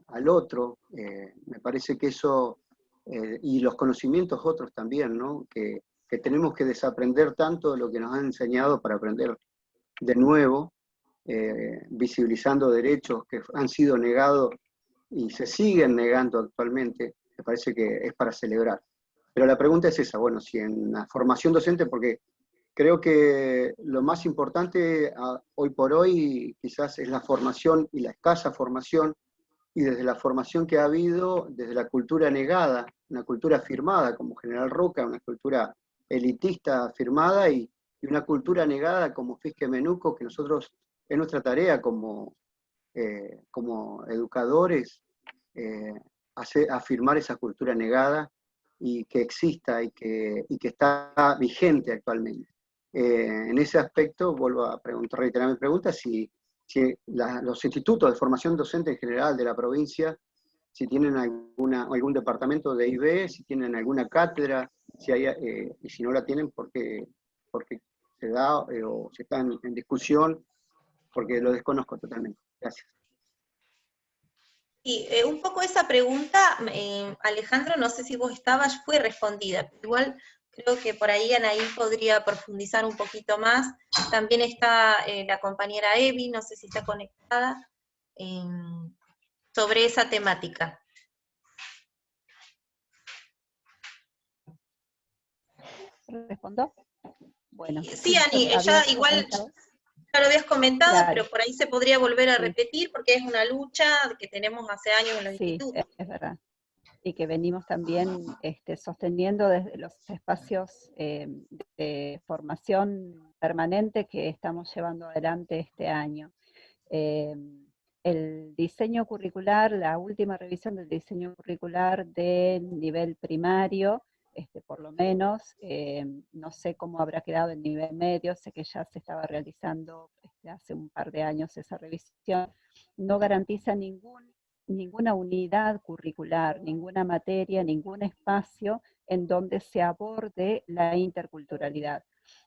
al otro, me parece que eso, y los conocimientos otros también, ¿no? Que tenemos que desaprender tanto de lo que nos han enseñado para aprender de nuevo, visibilizando derechos que han sido negados y se siguen negando actualmente, me parece que es para celebrar. Pero la pregunta es esa, bueno, si en la formación docente, porque creo que lo más importante hoy por hoy quizás es la formación y la escasa formación, y desde la formación que ha habido, desde la cultura negada, una cultura firmada como General Roca, una cultura elitista firmada y una cultura negada como Fiske Menuco, que nosotros, es nuestra tarea como educadores, afirmar esa cultura negada y que exista y que está vigente actualmente. En ese aspecto, vuelvo a reiterar mi pregunta, si los institutos de formación docente en general de la provincia, si tienen algún departamento de IB, si tienen alguna cátedra, y si no la tienen, porque se da o si está en discusión, porque lo desconozco totalmente. Gracias. Y un poco esa pregunta, Alejandro, no sé si vos estabas, fue respondida, pero igual creo que por ahí Anaí podría profundizar un poquito más. También está la compañera Evi, no sé si está conectada, sobre esa temática. ¿Respondo? Bueno. Sí, Ani, ella igual ya lo habías comentado, claro, pero por ahí se podría volver a repetir, porque es una lucha que tenemos hace años en los institutos. Sí, es verdad. Y que venimos también sosteniendo desde los espacios de formación permanente que estamos llevando adelante este año. El diseño curricular, la última revisión del diseño curricular del nivel primario, por lo menos, no sé cómo habrá quedado el nivel medio, sé que ya se estaba realizando hace un par de años esa revisión, no garantiza ninguna unidad curricular, ninguna materia, ningún espacio en donde se aborde la interculturalidad.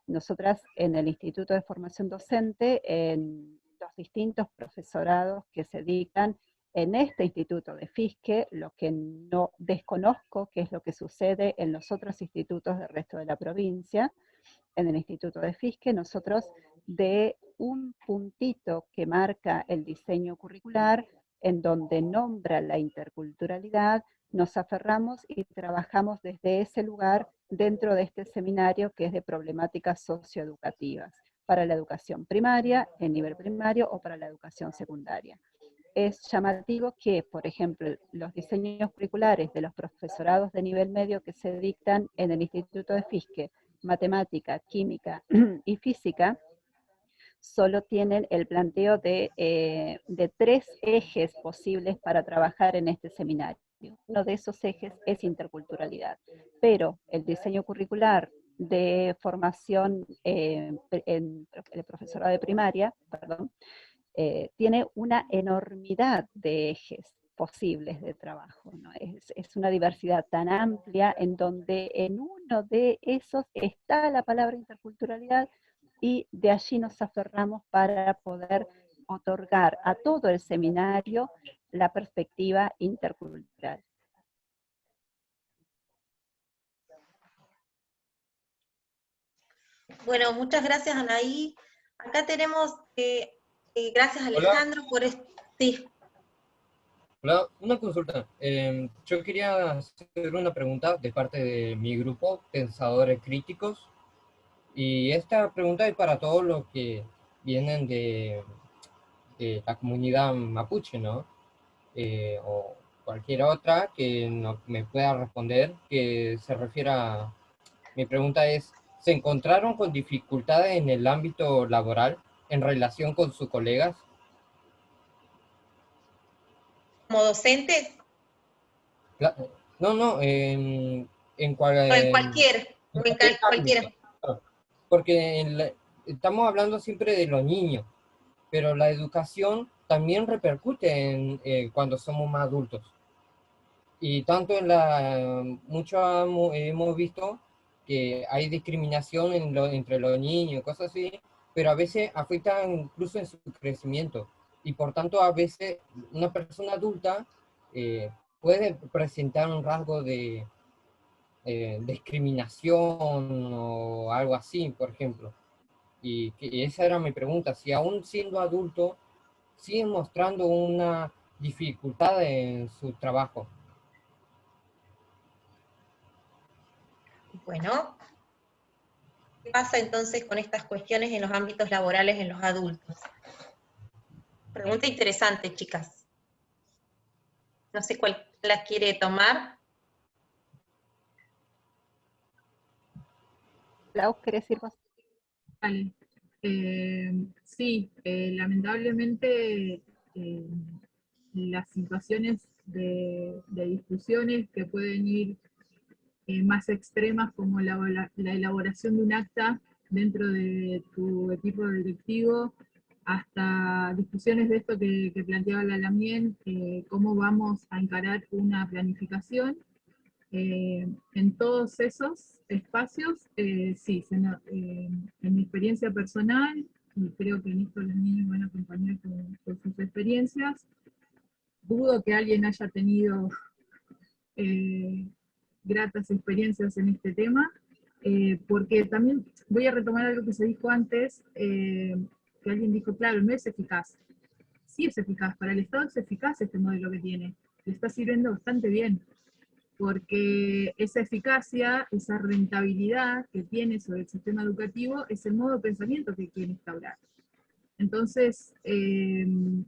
Nosotras en el Instituto de Formación Docente, en los distintos profesorados que se dictan en este instituto de Fiske, lo que no desconozco, que es lo que sucede en los otros institutos del resto de la provincia, en el Instituto de Fiske, nosotros de un puntito que marca el diseño curricular, en donde nombra la interculturalidad, nos aferramos y trabajamos desde ese lugar dentro de este seminario que es de problemáticas socioeducativas, para la educación primaria, en nivel primario, o para la educación secundaria. Es llamativo que, por ejemplo, los diseños curriculares de los profesorados de nivel medio que se dictan en el Instituto de Fiske, matemática, química y física, solo tienen el planteo de 3 ejes posibles para trabajar en este seminario. Uno de esos ejes es interculturalidad, pero el diseño curricular de formación en el profesorado de primaria, tiene una enormidad de ejes posibles de trabajo, ¿no? Es una diversidad tan amplia en donde en uno de esos está la palabra interculturalidad y de allí nos aferramos para poder otorgar a todo el seminario la perspectiva intercultural. Bueno, muchas gracias, Anaí. Acá tenemos, gracias Alejandro. Hola. Por este... Sí. Hola, una consulta. Yo quería hacer una pregunta de parte de mi grupo, Pensadores Críticos, y esta pregunta es para todos los que vienen de la comunidad mapuche, ¿no? O cualquier otra que no me pueda responder, que se refiera. Mi pregunta es, ¿se encontraron con dificultades en el ámbito laboral en relación con sus colegas? ¿Como docentes? No, en cualquiera. Cualquiera. Porque estamos hablando siempre de los niños, pero la educación también repercute en cuando somos más adultos. Y tanto hemos visto que hay discriminación entre los niños, cosas así, pero a veces afecta incluso en su crecimiento. Y por tanto, a veces una persona adulta puede presentar un rasgo de discriminación o algo así, por ejemplo. Y esa era mi pregunta, si aún siendo adulto sigue mostrando una dificultad en su trabajo. Bueno, ¿qué pasa entonces con estas cuestiones en los ámbitos laborales en los adultos? Pregunta interesante, chicas. No sé cuál la quiere tomar. Lau, ¿querés ir vos? Vale. Sí, lamentablemente las situaciones de discusiones que pueden ir más extremas, como la elaboración de un acta dentro de tu equipo directivo, hasta discusiones de esto que planteaba la Lamien, cómo vamos a encarar una planificación. En todos esos espacios, sí, en mi experiencia personal, y creo que en esto los niños van a acompañar con sus experiencias, dudo que alguien haya tenido gratas experiencias en este tema, porque también voy a retomar algo que se dijo antes, que alguien dijo, claro, no es eficaz. Sí es eficaz, para el Estado es eficaz este modelo que tiene, le está sirviendo bastante bien, porque esa eficacia, esa rentabilidad que tiene sobre el sistema educativo es el modo de pensamiento que quiere instaurar. Entonces, en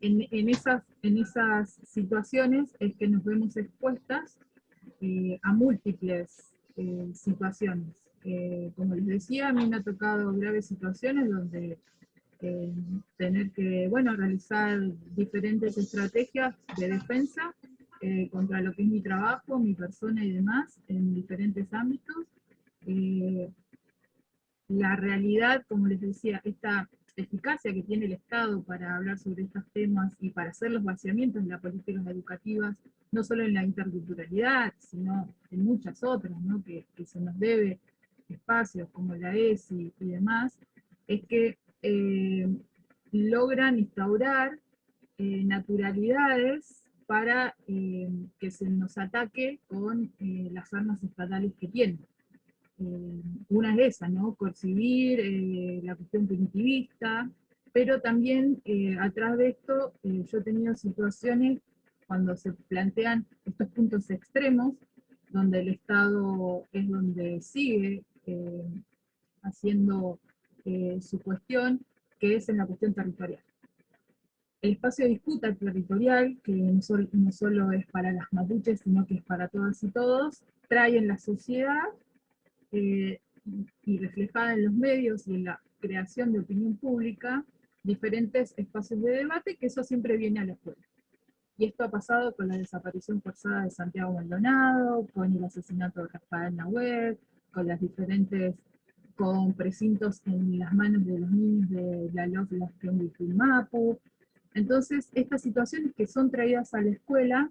esas situaciones es que nos vemos expuestas a múltiples situaciones. Como les decía, a mí me ha tocado graves situaciones donde tener que, bueno, realizar diferentes estrategias de defensa contra lo que es mi trabajo, mi persona y demás, en diferentes ámbitos. La realidad, como les decía, esta eficacia que tiene el Estado para hablar sobre estos temas y para hacer los vaciamientos de las políticas educativas, no solo en la interculturalidad, sino en muchas otras, ¿no? que se nos debe espacios como la ESI y demás, es que logran instaurar naturalidades para que se nos ataque con las armas estatales que tienen. Una es esa, ¿no? Coercivir, la cuestión punitivista, pero también atrás de esto yo he tenido situaciones cuando se plantean estos puntos extremos, donde el Estado es donde sigue haciendo su cuestión, que es en la cuestión territorial. El espacio de disputa territorial, que no solo es para las mapuches, sino que es para todas y todos, trae en la sociedad y reflejada en los medios y en la creación de opinión pública, diferentes espacios de debate, que eso siempre viene a la escuela. Y esto ha pasado con la desaparición forzada de Santiago Maldonado, con el asesinato de Rafael Nahuel, con precintos en las manos de los niños de la LOF, la Mapu. Entonces, estas situaciones que son traídas a la escuela,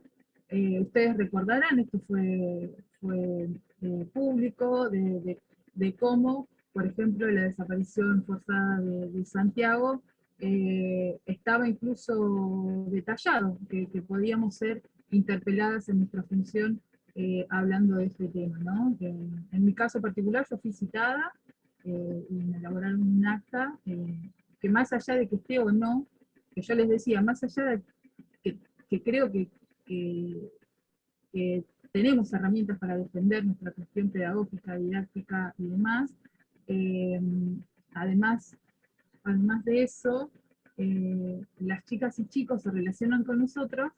ustedes recordarán, esto fue público, de cómo, por ejemplo, la desaparición forzada de Santiago estaba incluso detallado, que podíamos ser interpeladas en nuestra función hablando de este tema, ¿no? En mi caso particular yo fui citada y me elaboraron un acta que más allá de que esté o no, que yo les decía, más allá de que creo que tenemos herramientas para defender nuestra cuestión pedagógica, didáctica y demás, además de eso, las chicas y chicos se relacionan con nosotros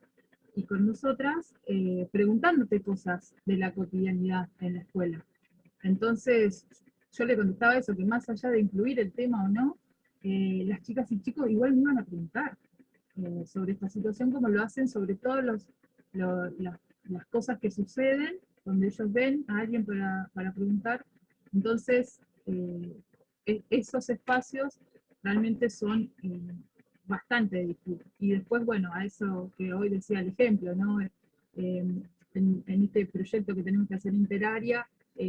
y con nosotras preguntándote cosas de la cotidianidad en la escuela. Entonces, yo le contestaba eso, que más allá de incluir el tema o no, las chicas y chicos igual me iban a preguntar sobre esta situación, como lo hacen sobre todo las cosas que suceden, donde ellos ven a alguien para preguntar. Entonces, esos espacios realmente son bastante distintos. Y después, bueno, a eso que hoy decía el ejemplo, ¿no? En este proyecto que tenemos que hacer interárea,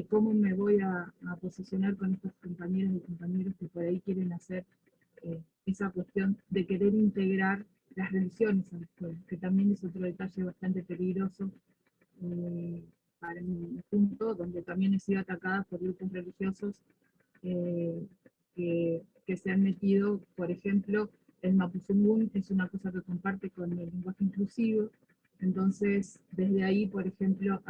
cómo me voy a posicionar con estos compañeros y compañeros que por ahí quieren hacer esa cuestión de querer integrar las religiones a la escuela, que también es otro detalle bastante peligroso para mi punto, donde también he sido atacada por grupos religiosos que se han metido, por ejemplo, el Mapuzungún es una cosa que comparte con el lenguaje inclusivo, entonces desde ahí, por ejemplo,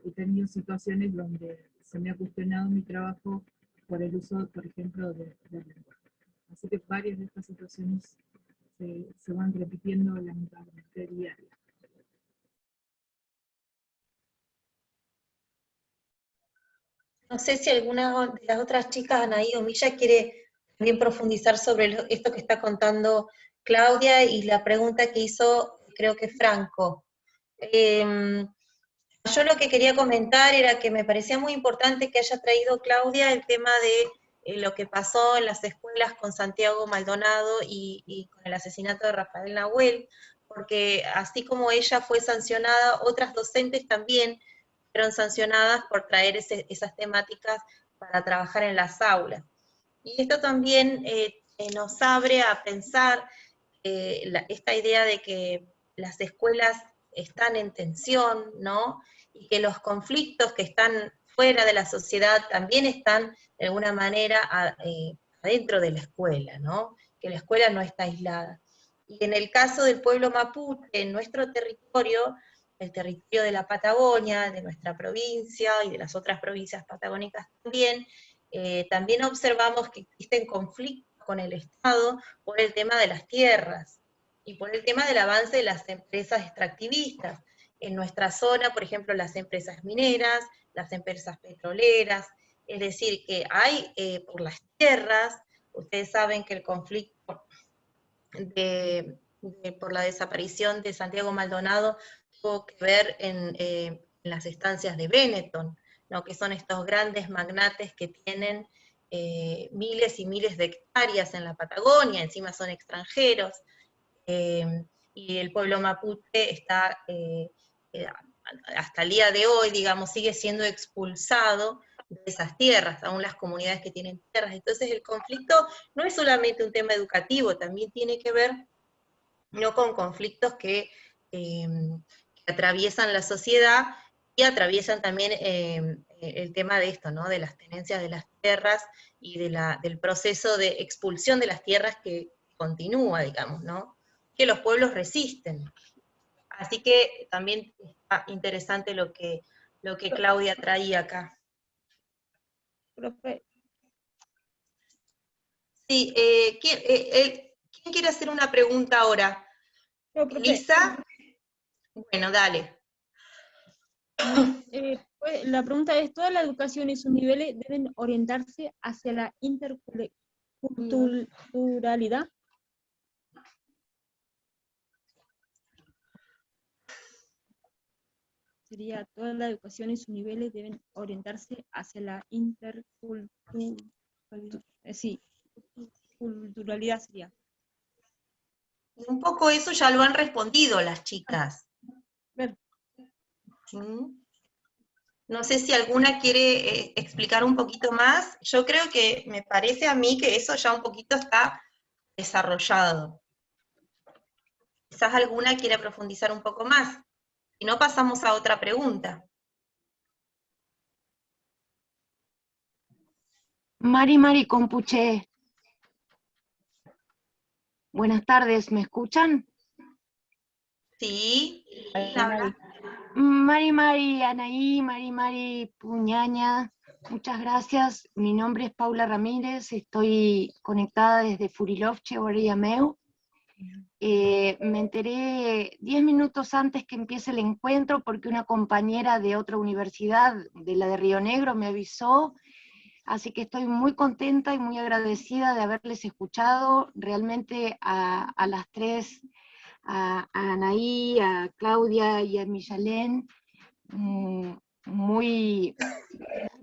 he tenido situaciones donde se me ha cuestionado mi trabajo por el uso, por ejemplo, del lenguaje. Así que varias de estas situaciones se van repitiendo lamentablemente diario. No sé si alguna de las otras chicas, Anaí o Milla, quiere también profundizar sobre esto que está contando Claudia y la pregunta que hizo, creo que Franco. Yo lo que quería comentar era que me parecía muy importante que haya traído Claudia el tema de lo que pasó en las escuelas con Santiago Maldonado y con el asesinato de Rafael Nahuel, porque así como ella fue sancionada, otras docentes también fueron sancionadas por traer esas temáticas para trabajar en las aulas. Y esto también nos abre a pensar esta idea de que las escuelas están en tensión, ¿no? Y que los conflictos que están fuera de la sociedad también están de alguna manera adentro de la escuela, ¿no? Que la escuela no está aislada. Y en el caso del pueblo mapuche, en nuestro territorio, el territorio de la Patagonia, de nuestra provincia y de las otras provincias patagónicas también, también observamos que existen conflictos con el Estado por el tema de las tierras y por el tema del avance de las empresas extractivistas. En nuestra zona, por ejemplo, las empresas mineras, las empresas petroleras, es decir, que hay por las tierras, ustedes saben que el conflicto por la desaparición de Santiago Maldonado tuvo que ver en las estancias de Benetton, ¿no? Que son estos grandes magnates que tienen miles y miles de hectáreas en la Patagonia, encima son extranjeros, y el pueblo mapuche está, hasta el día de hoy, digamos, sigue siendo expulsado de esas tierras, aún las comunidades que tienen tierras. Entonces el conflicto no es solamente un tema educativo, también tiene que ver no con conflictos que atraviesan la sociedad y atraviesan también el tema de esto, ¿no? De las tenencias de las tierras y del proceso de expulsión de las tierras que continúa, digamos, ¿no? Que los pueblos resisten. Así que también está interesante lo que Claudia traía acá. Profe. Sí, ¿quién quiere hacer una pregunta ahora? No, profe. ¿Lisa? Bueno, dale. La pregunta es, ¿toda la educación y sus niveles deben orientarse hacia la interculturalidad? Sería, toda la educación y sus niveles deben orientarse hacia la culturalidad sería. Un poco eso ya lo han respondido las chicas. ¿Sí? No sé si alguna quiere explicar un poquito más. Yo creo que me parece a mí que eso ya un poquito está desarrollado. Quizás alguna quiere profundizar un poco más. Si no, pasamos a otra pregunta. Mari Compuche. Buenas tardes, ¿me escuchan? Sí. Mari, Anaí, Mari, Puñaña, muchas gracias. Mi nombre es Paula Ramírez, estoy conectada desde Furilovche, Oriameu. Me enteré 10 minutos antes que empiece el encuentro porque una compañera de otra universidad, de la de Río Negro, me avisó, así que estoy muy contenta y muy agradecida de haberles escuchado. Realmente a las tres, a Anaí, a Claudia y a Michalén, muy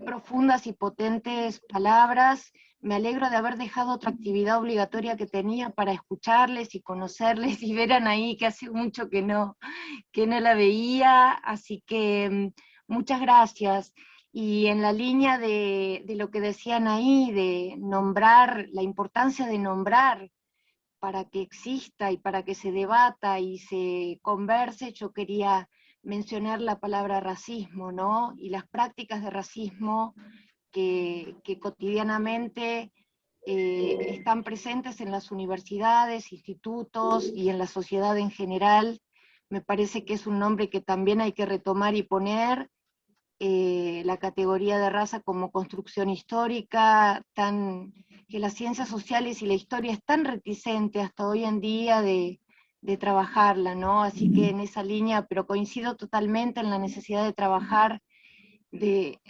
profundas y potentes palabras. me alegro de haber dejado otra actividad obligatoria que tenía para escucharles y conocerles, y ver a Anaí, que hace mucho que no la veía, así que muchas gracias. Y en la línea de lo que decían ahí, de nombrar, la importancia de nombrar para que exista y para que se debata y se converse, yo quería mencionar la palabra racismo, ¿no? Y las prácticas de racismo que cotidianamente están presentes en las universidades, institutos y en la sociedad en general. Me parece que es un nombre que también hay que retomar y poner, la categoría de raza como construcción histórica, que las ciencias sociales y la historia es tan reticente hasta hoy en día de trabajarla, ¿no? Así que en esa línea, pero coincido totalmente en la necesidad de trabajar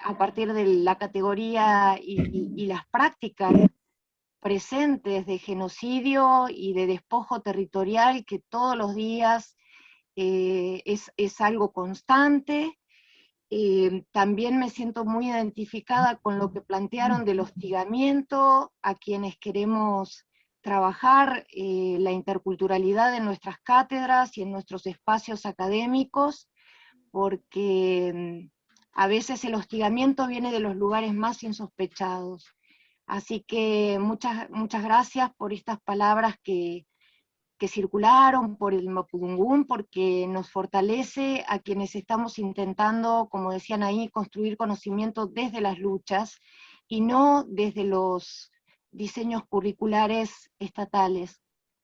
a partir de la categoría y las prácticas presentes de genocidio y de despojo territorial que todos los días es algo constante. También me siento muy identificada con lo que plantearon del hostigamiento a quienes queremos trabajar la interculturalidad en nuestras cátedras y en nuestros espacios académicos, porque a veces el hostigamiento viene de los lugares más insospechados. Así que muchas gracias por estas palabras que circularon, por el Mapudungún, porque nos fortalece a quienes estamos intentando, como decían ahí, construir conocimiento desde las luchas y no desde los diseños curriculares estatales.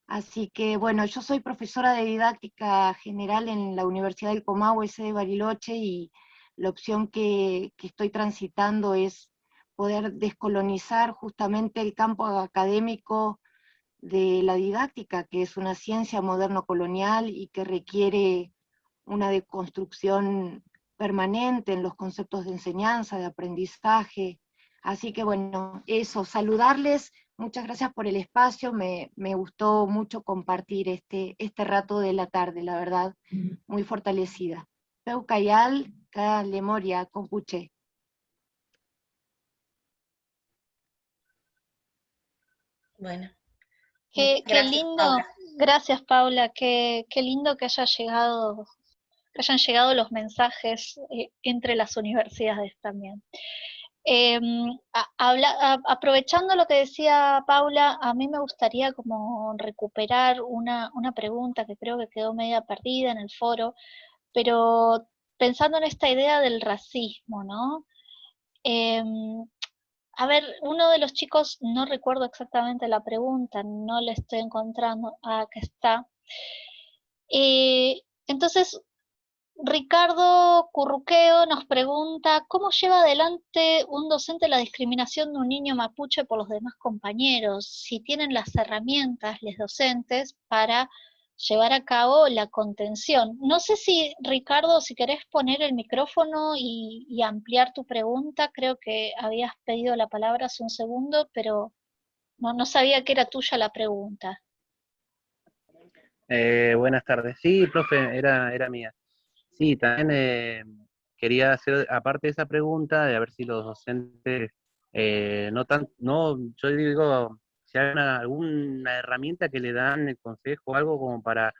Así que bueno, yo soy profesora de didáctica general en la Universidad del Comahue, sede de Bariloche, y la opción que estoy transitando es poder descolonizar justamente el campo académico de la didáctica, que es una ciencia moderno-colonial y que requiere una deconstrucción permanente en los conceptos de enseñanza, de aprendizaje. Así que bueno, eso, saludarles, muchas gracias por el espacio, me gustó mucho compartir este rato de la tarde, la verdad, muy fortalecida. Peucayal, Lemoria, Compuche. Bueno. Qué Gracias, lindo, Paula. gracias Paula, qué lindo que hayan llegado los mensajes entre las universidades también. Aprovechando lo que decía Paula, a mí me gustaría como recuperar una pregunta que creo que quedó media perdida en el foro, pero pensando en esta idea del racismo, ¿no? A ver, uno de los chicos, no recuerdo exactamente la pregunta, no la estoy encontrando, acá está. Entonces, Ricardo Curruqueo nos pregunta, ¿cómo lleva adelante un docente la discriminación de un niño mapuche por los demás compañeros? Si tienen las herramientas, los docentes, para llevar a cabo la contención. No sé si, Ricardo, si querés poner el micrófono y ampliar tu pregunta, creo que habías pedido la palabra hace un segundo, pero no sabía que era tuya la pregunta. Buenas tardes. Sí, profe, era mía. Sí, también quería hacer, aparte de esa pregunta, de a ver si los docentes, yo digo, si hay alguna herramienta que le dan el consejo, algo como para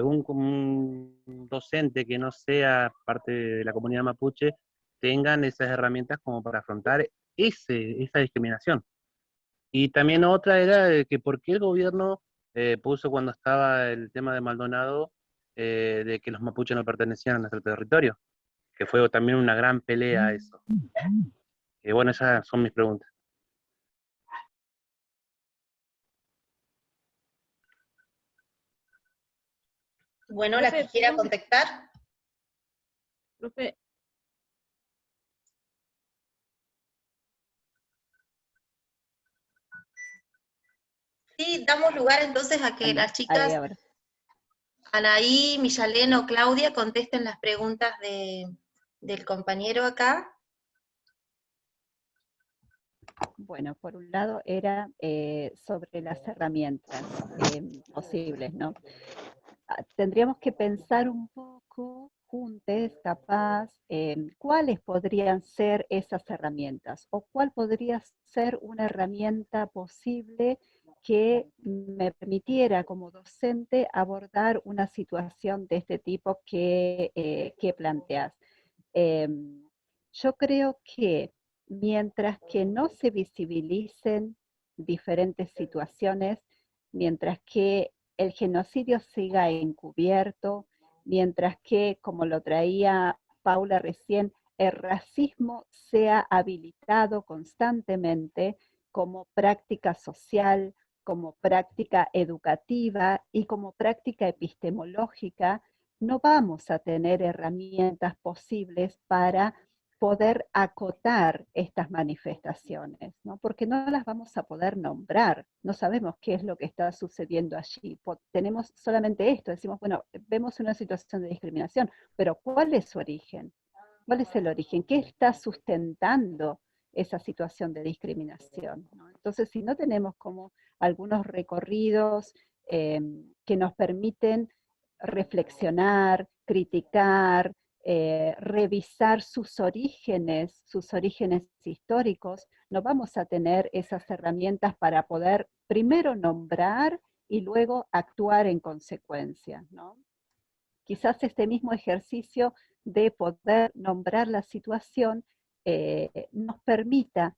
un docente que no sea parte de la comunidad mapuche, tengan esas herramientas como para afrontar esa discriminación. Y también otra era de que por qué el gobierno puso cuando estaba el tema de Maldonado, de que los mapuches no pertenecían a nuestro territorio, que fue también una gran pelea eso. Bueno, esas son mis preguntas. Bueno, la que quiera contestar. Profe. Sí, damos lugar entonces a que las chicas, Anaí, Millalén o Claudia, contesten las preguntas del compañero acá. Bueno, por un lado era sobre las herramientas posibles, ¿no? Tendríamos que pensar un poco juntes, capaz, cuáles podrían ser esas herramientas o cuál podría ser una herramienta posible que me permitiera como docente abordar una situación de este tipo que planteas. Yo creo que mientras que no se visibilicen diferentes situaciones, mientras que el genocidio siga encubierto, mientras que, como lo traía Paula recién, el racismo sea habilitado constantemente como práctica social, como práctica educativa y como práctica epistemológica, no vamos a tener herramientas posibles para poder acotar estas manifestaciones, ¿no? Porque no las vamos a poder nombrar, no sabemos qué es lo que está sucediendo allí. Tenemos solamente esto, decimos, bueno, vemos una situación de discriminación, pero ¿cuál es su origen? ¿Cuál es el origen? ¿Qué está sustentando esa situación de discriminación? ¿No? Entonces, si no tenemos como algunos recorridos que nos permiten reflexionar, criticar, revisar sus orígenes históricos, no vamos a tener esas herramientas para poder primero nombrar y luego actuar en consecuencia, ¿no? Quizás este mismo ejercicio de poder nombrar la situación nos permita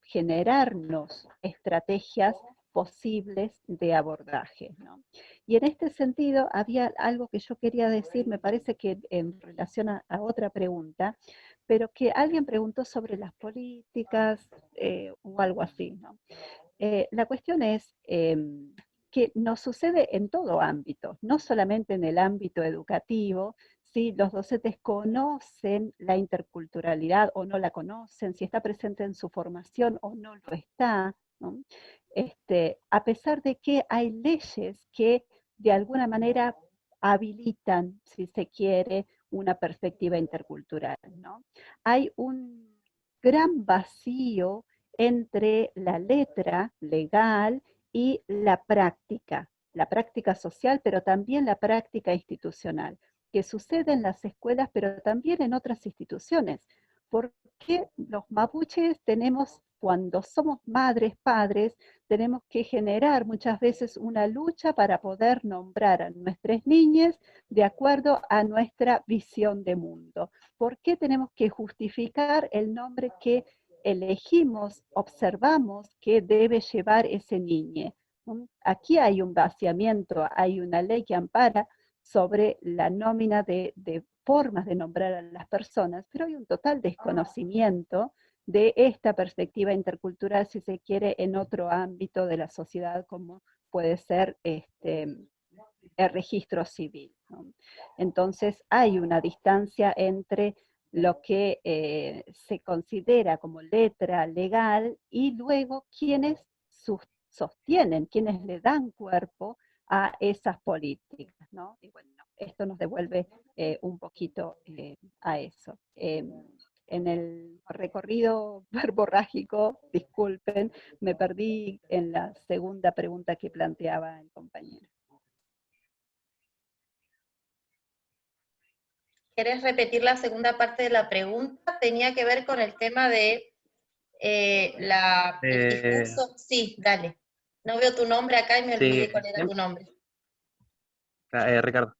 generarnos estrategias posibles de abordaje, ¿no? Y en este sentido había algo que yo quería decir, me parece que en relación a otra pregunta, pero que alguien preguntó sobre las políticas o algo así, ¿no? La cuestión es que nos sucede en todo ámbito, no solamente en el ámbito educativo, si los docentes conocen la interculturalidad o no la conocen, si está presente en su formación o no lo está, ¿no? A pesar de que hay leyes que de alguna manera habilitan, si se quiere, una perspectiva intercultural, ¿no? Hay un gran vacío entre la letra legal y la práctica social, pero también la práctica institucional, que sucede en las escuelas, pero también en otras instituciones. Porque los mapuches tenemos, cuando somos madres, padres, tenemos que generar muchas veces una lucha para poder nombrar a nuestras niñas de acuerdo a nuestra visión de mundo? ¿Por qué tenemos que justificar el nombre que elegimos, observamos que debe llevar ese niño? Aquí hay un vaciamiento, hay una ley que ampara sobre la nómina de formas de nombrar a las personas, pero hay un total desconocimiento de esta perspectiva intercultural, si se quiere, en otro ámbito de la sociedad, como puede ser el registro civil, ¿no? Entonces hay una distancia entre lo que se considera como letra legal y luego quienes sostienen, quienes le dan cuerpo a esas políticas, ¿no? Y bueno, esto nos devuelve un poquito a eso. En el recorrido verborrágico, disculpen, me perdí en la segunda pregunta que planteaba el compañero. ¿Querés repetir la segunda parte de la pregunta? Tenía que ver con el tema de el discurso. Sí, dale. No veo tu nombre acá y me olvidé cuál era tu nombre. Ricardo.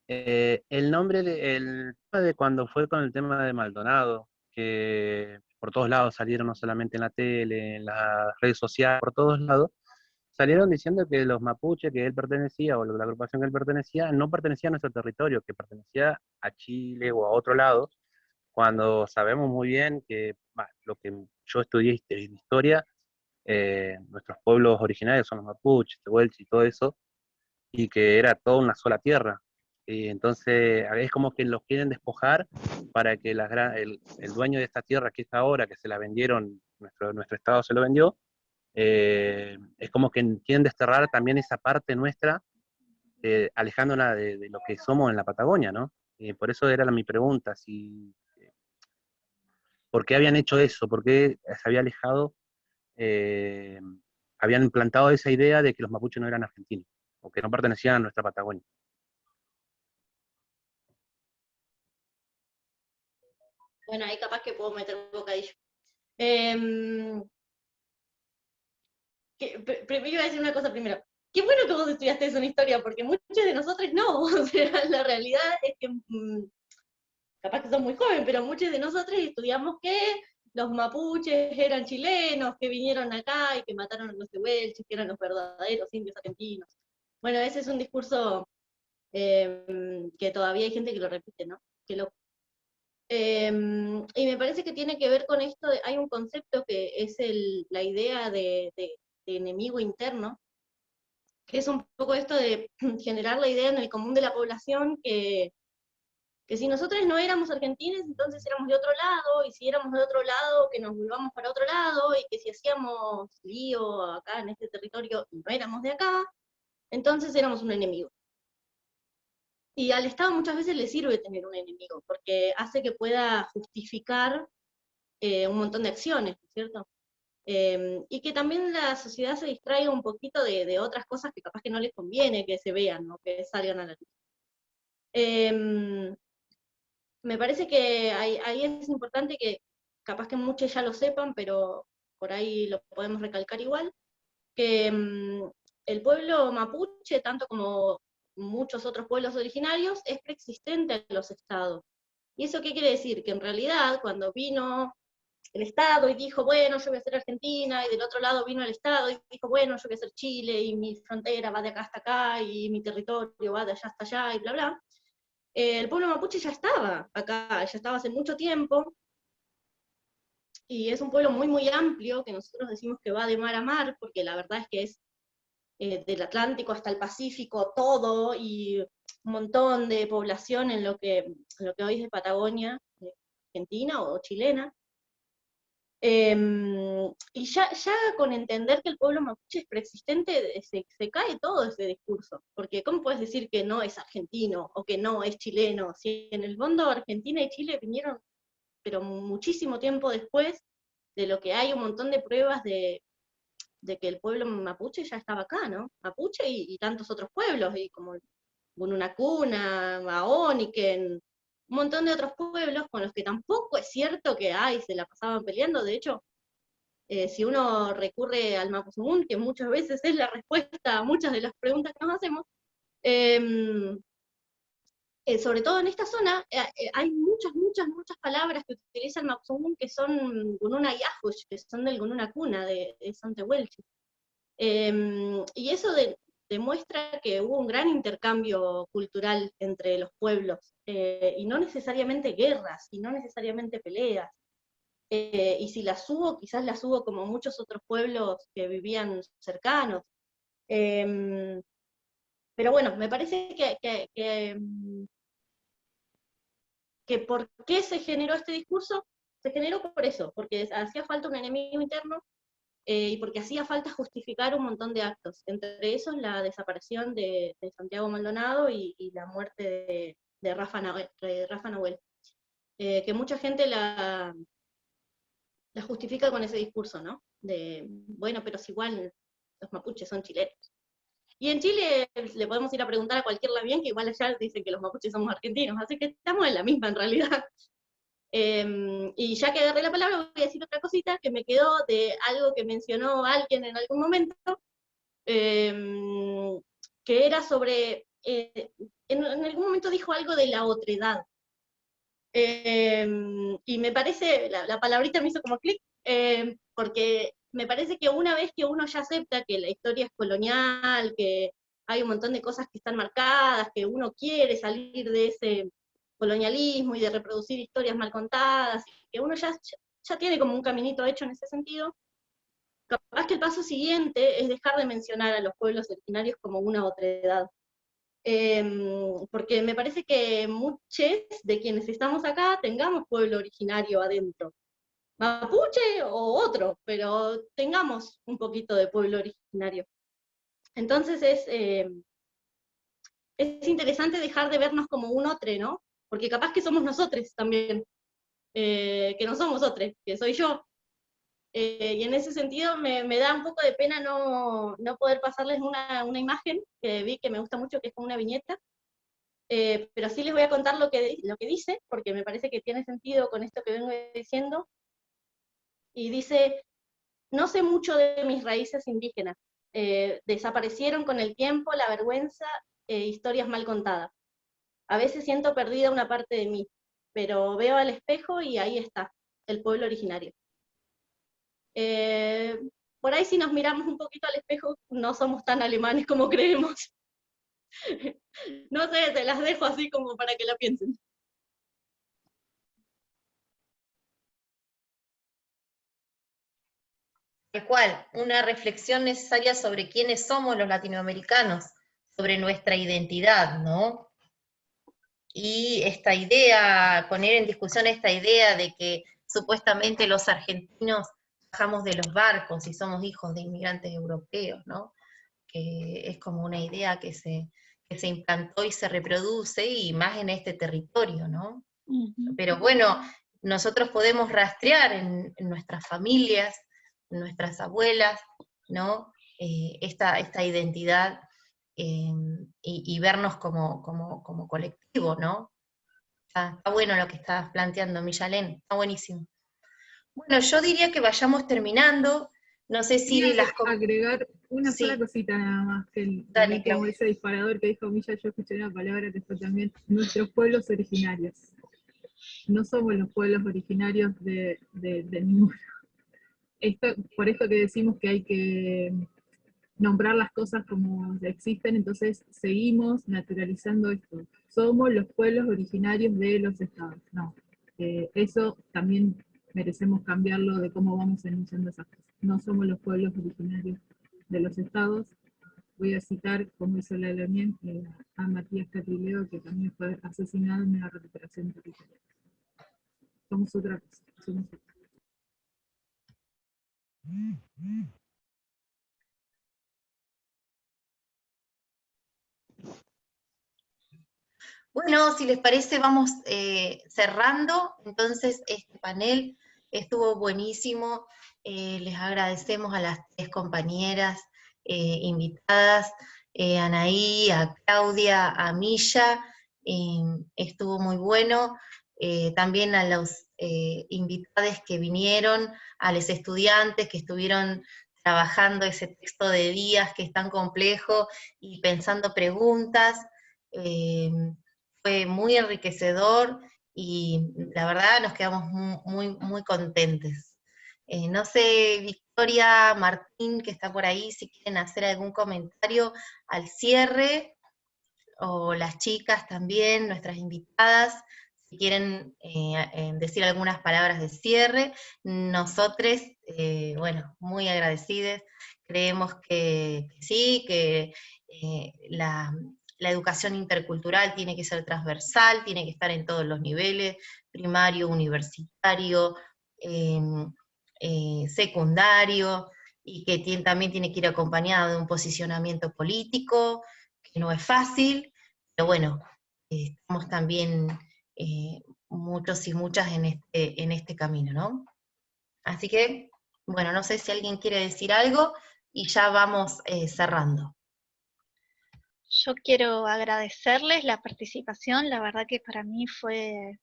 El nombre de cuando fue con el tema de Maldonado, que por todos lados salieron, no solamente en la tele, en las redes sociales, por todos lados, salieron diciendo que los mapuches que él pertenecía, o la agrupación que él pertenecía, no pertenecía a nuestro territorio, que pertenecía a Chile o a otro lado, cuando sabemos muy bien que lo que yo estudié en historia, nuestros pueblos originarios son los mapuches, tehuelches y todo eso, y que era toda una sola tierra. Y entonces es como que los quieren despojar para que el dueño de esta tierra que es ahora, que se la vendieron, nuestro estado se lo vendió, es como que quieren desterrar también esa parte nuestra, alejándola de lo que somos en la Patagonia, ¿no? Por eso era mi pregunta, ¿por qué habían hecho eso? ¿Por qué se había alejado, habían implantado esa idea de que los mapuches no eran argentinos, o que no pertenecían a nuestra Patagonia? Bueno, ahí capaz que puedo meter un bocadillo. Iba a decir una cosa primero. Qué bueno que vos estudiaste eso en historia, porque muchos de nosotros no. O sea, la realidad es que, capaz que sos muy joven, pero muchos de nosotros estudiamos que los mapuches eran chilenos, que vinieron acá y que mataron a los tehuelches, que eran los verdaderos indios argentinos. Bueno, ese es un discurso que todavía hay gente que lo repite, ¿no? Que lo y me parece que tiene que ver con esto, hay un concepto que es la idea de enemigo interno, que es un poco esto de generar la idea en el común de la población que si nosotros no éramos argentinos, entonces éramos de otro lado, y si éramos de otro lado, que nos volvamos para otro lado, y que si hacíamos lío acá en este territorio y no éramos de acá, entonces éramos un enemigo. Y al Estado muchas veces le sirve tener un enemigo, porque hace que pueda justificar un montón de acciones, ¿no es cierto? Y que también la sociedad se distraiga un poquito de otras cosas que capaz que no les conviene que se vean, ¿no? Que salgan a la luz. Me parece que ahí es importante que capaz que muchos ya lo sepan, pero por ahí lo podemos recalcar igual, que el pueblo mapuche, tanto como muchos otros pueblos originarios, es preexistente a los estados. ¿Y eso qué quiere decir? Que en realidad cuando vino el Estado y dijo, bueno, yo voy a ser Argentina, y del otro lado vino el Estado y dijo, bueno, yo voy a ser Chile, y mi frontera va de acá hasta acá, y mi territorio va de allá hasta allá, y bla, bla. El pueblo mapuche ya estaba acá, ya estaba hace mucho tiempo, y es un pueblo muy, muy amplio, que nosotros decimos que va de mar a mar, porque la verdad es que es del Atlántico hasta el Pacífico, todo, y un montón de población en lo que hoy es de Patagonia, argentina o chilena. Y ya con entender que el pueblo mapuche es preexistente, se cae todo ese discurso, porque ¿cómo puedes decir que no es argentino o que no es chileno? Si en el fondo Argentina y Chile vinieron, pero muchísimo tiempo después, de lo que hay un montón de pruebas de que el pueblo mapuche ya estaba acá, ¿no? Mapuche y tantos otros pueblos, y como Gununacuna, Maoniken, un montón de otros pueblos con los que tampoco es cierto que se la pasaban peleando. De hecho, si uno recurre al Mapuzungún, que muchas veces es la respuesta a muchas de las preguntas que nos hacemos, sobre todo en esta zona, hay muchas palabras que utiliza el Mapuzungún que son Gununa Yahush, que son del Gununacuna, de Santehuelche. Y eso demuestra que hubo un gran intercambio cultural entre los pueblos, y no necesariamente guerras, y no necesariamente peleas. Y si las hubo, quizás las hubo como muchos otros pueblos que vivían cercanos. Pero bueno, me parece que ¿por qué se generó este discurso? Se generó por eso, porque hacía falta un enemigo interno, y porque hacía falta justificar un montón de actos, entre esos la desaparición de Santiago Maldonado y la muerte de Rafa Nahuel, que mucha gente la justifica con ese discurso, ¿no? De, bueno, pero si igual los mapuches son chilenos. Y en Chile le podemos ir a preguntar a cualquier labién, que igual allá dicen que los mapuches somos argentinos, así que estamos en la misma en realidad. Y ya que agarré la palabra, voy a decir otra cosita que me quedó de algo que mencionó alguien en algún momento, que era sobre, en algún momento dijo algo de la otredad. Y me parece, la palabrita me hizo como clic, porque me parece que una vez que uno ya acepta que la historia es colonial, que hay un montón de cosas que están marcadas, que uno quiere salir de ese colonialismo y de reproducir historias mal contadas, que uno ya tiene como un caminito hecho en ese sentido, capaz que el paso siguiente es dejar de mencionar a los pueblos originarios como una otredad. Porque me parece que muchos de quienes estamos acá tengamos pueblo originario adentro, mapuche o otro, pero tengamos un poquito de pueblo originario. Entonces es interesante dejar de vernos como un otro, ¿no? Porque capaz que somos nosotros también, que no somos otros, que soy yo. Y en ese sentido me da un poco de pena no poder pasarles una imagen que vi que me gusta mucho, que es como una viñeta, pero sí les voy a contar lo que dice, porque me parece que tiene sentido con esto que vengo diciendo. Y dice: no sé mucho de mis raíces indígenas, desaparecieron con el tiempo, la vergüenza, historias mal contadas. A veces siento perdida una parte de mí, pero veo al espejo y ahí está, el pueblo originario. Por ahí si nos miramos un poquito al espejo, no somos tan alemanes como creemos. No sé, se las dejo así como para que la piensen. Tal cual, una reflexión necesaria sobre quiénes somos los latinoamericanos, sobre nuestra identidad, ¿no? Y esta idea, poner en discusión esta idea de que supuestamente los argentinos bajamos de los barcos y somos hijos de inmigrantes europeos, ¿no? Que es como una idea que se implantó y se reproduce, y más en este territorio, ¿no? Pero bueno, nosotros podemos rastrear en nuestras familias, en nuestras abuelas, ¿no? Esta identidad, y vernos como colectivo, ¿no? Está bueno lo que estás planteando, Millalén, está buenísimo. Bueno, yo diría que vayamos terminando. No sé si Quería las... agregar una Sí. sola cosita nada más, que Dale, vi como Claudia. ese disparador que dijo Milla, yo escuché una palabra que fue también nuestros pueblos originarios. No somos los pueblos originarios de ninguno. Por esto que decimos que hay que nombrar las cosas como existen, entonces seguimos naturalizando esto. Somos los pueblos originarios de los estados. No, eso también merecemos cambiarlo de cómo vamos enunciando esas cosas. No somos los pueblos originarios de los estados. Voy a citar, como hizo la Leonien, a Matías Catrileo, que también fue asesinado en una recuperación territorial. Somos otra cosa. Somos otra. Bueno, si les parece, vamos cerrando. Entonces, este panel estuvo buenísimo. Les agradecemos a las 3 compañeras invitadas, a Anaí, a Claudia, a Milla. Estuvo muy bueno. También a los invitados que vinieron, a los estudiantes que estuvieron trabajando ese texto de Díaz que es tan complejo y pensando preguntas. Fue muy enriquecedor y la verdad nos quedamos muy contentes. No sé, Victoria, Martín, que está por ahí, si quieren hacer algún comentario al cierre, o las chicas también, nuestras invitadas, si quieren decir algunas palabras de cierre. Nosotros, bueno, muy agradecidos, creemos que sí, que la educación intercultural tiene que ser transversal, tiene que estar en todos los niveles, primario, universitario, secundario, y que también tiene que ir acompañado de un posicionamiento político, que no es fácil, pero bueno, estamos también muchos y muchas en este camino, ¿no? Así que, bueno, no sé si alguien quiere decir algo, y ya vamos cerrando. Yo quiero agradecerles la participación, la verdad que para mí fue,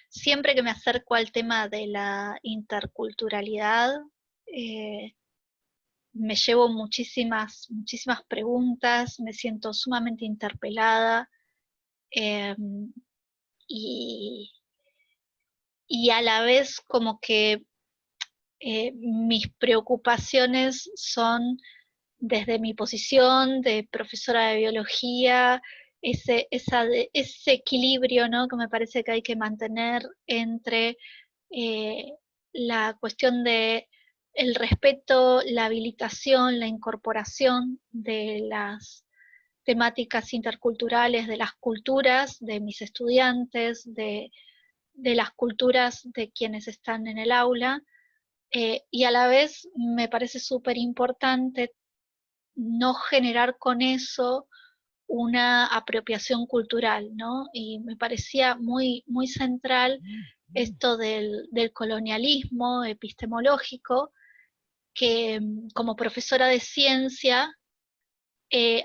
siempre que me acerco al tema de la interculturalidad, me llevo muchísimas preguntas, me siento sumamente interpelada, y a la vez como que mis preocupaciones son desde mi posición de profesora de biología, ese equilibrio, ¿no?, que me parece que hay que mantener entre la cuestión de el respeto, la habilitación, la incorporación de las temáticas interculturales, de las culturas de mis estudiantes, de las culturas de quienes están en el aula, y a la vez me parece súper importante no generar con eso una apropiación cultural, ¿no? Y me parecía muy central esto del colonialismo epistemológico, que como profesora de ciencia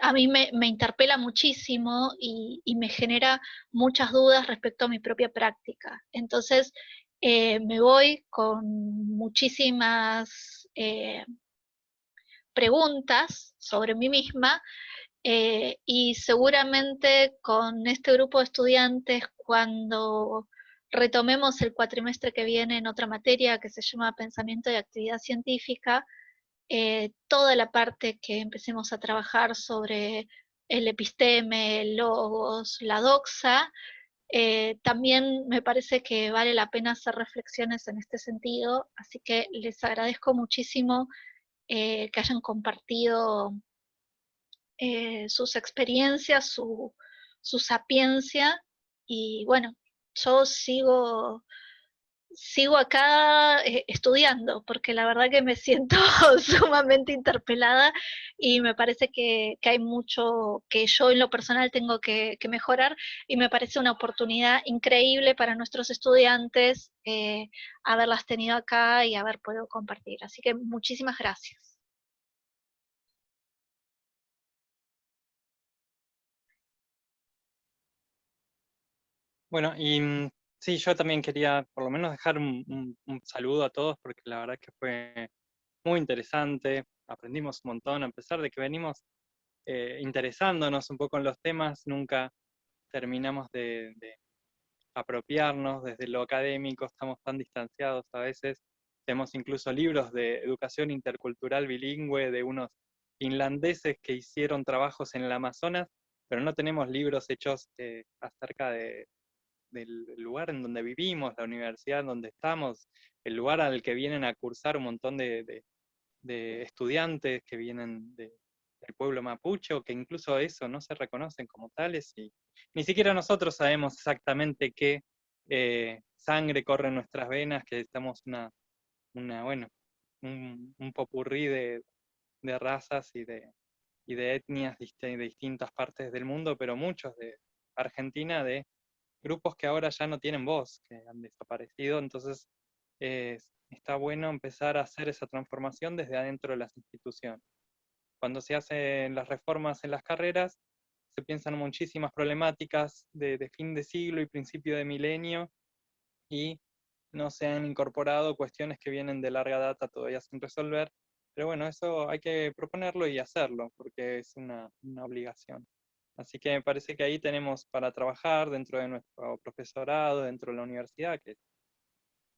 a mí me interpela muchísimo y me genera muchas dudas respecto a mi propia práctica. Entonces, me voy con muchísimas preguntas sobre mí misma, y seguramente con este grupo de estudiantes, cuando retomemos el cuatrimestre que viene en otra materia que se llama Pensamiento y Actividad Científica, toda la parte que empecemos a trabajar sobre el episteme, el logos, la doxa, también me parece que vale la pena hacer reflexiones en este sentido, así que les agradezco muchísimo que hayan compartido sus experiencias, su sapiencia, y bueno, yo sigo acá estudiando, porque la verdad que me siento sumamente interpelada y me parece que hay mucho que yo en lo personal tengo que mejorar, y me parece una oportunidad increíble para nuestros estudiantes haberlas tenido acá y haber podido compartir. Así que muchísimas gracias. Bueno, y sí, yo también quería por lo menos dejar un saludo a todos, porque la verdad que fue muy interesante, aprendimos un montón, a pesar de que venimos interesándonos un poco en los temas, nunca terminamos de apropiarnos desde lo académico, estamos tan distanciados a veces. Tenemos incluso libros de educación intercultural bilingüe de unos finlandeses que hicieron trabajos en el Amazonas, pero no tenemos libros hechos acerca del lugar en donde vivimos, la universidad en donde estamos, el lugar al que vienen a cursar un montón de estudiantes que vienen del pueblo mapuche, o que incluso eso no se reconocen como tales, y ni siquiera nosotros sabemos exactamente qué sangre corre en nuestras venas, que estamos bueno, un popurrí de razas y de etnias de distintas partes del mundo, pero muchos de Argentina, de grupos que ahora ya no tienen voz, que han desaparecido. Entonces está bueno empezar a hacer esa transformación desde adentro de las instituciones. Cuando se hacen las reformas en las carreras, se piensan muchísimas problemáticas de fin de siglo y principio de milenio, y no se han incorporado cuestiones que vienen de larga data todavía sin resolver. Pero bueno, eso hay que proponerlo y hacerlo, porque es una obligación. Así que me parece que ahí tenemos para trabajar dentro de nuestro profesorado, dentro de la universidad, que es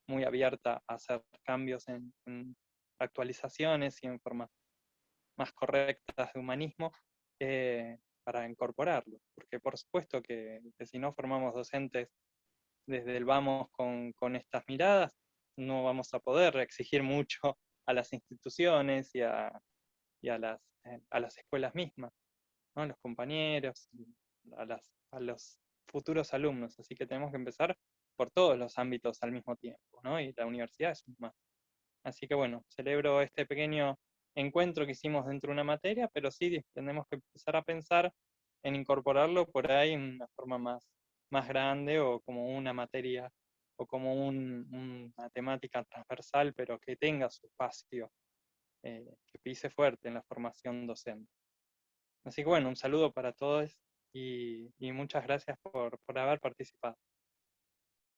muy abierta a hacer cambios en actualizaciones y en formas más correctas de humanismo, para incorporarlo. Porque por supuesto que si no formamos docentes desde el vamos con estas miradas, no vamos a poder exigir mucho a las instituciones y a las escuelas mismas, ¿no? A los compañeros, a los futuros alumnos. Así que tenemos que empezar por todos los ámbitos al mismo tiempo, ¿no? Y la universidad es un más. Así que bueno, celebro este pequeño encuentro que hicimos dentro de una materia, pero sí tenemos que empezar a pensar en incorporarlo por ahí en una forma más grande, o como una materia, o como una temática transversal, pero que tenga su espacio, que pise fuerte en la formación docente. Así que bueno, un saludo para todos y muchas gracias por haber participado.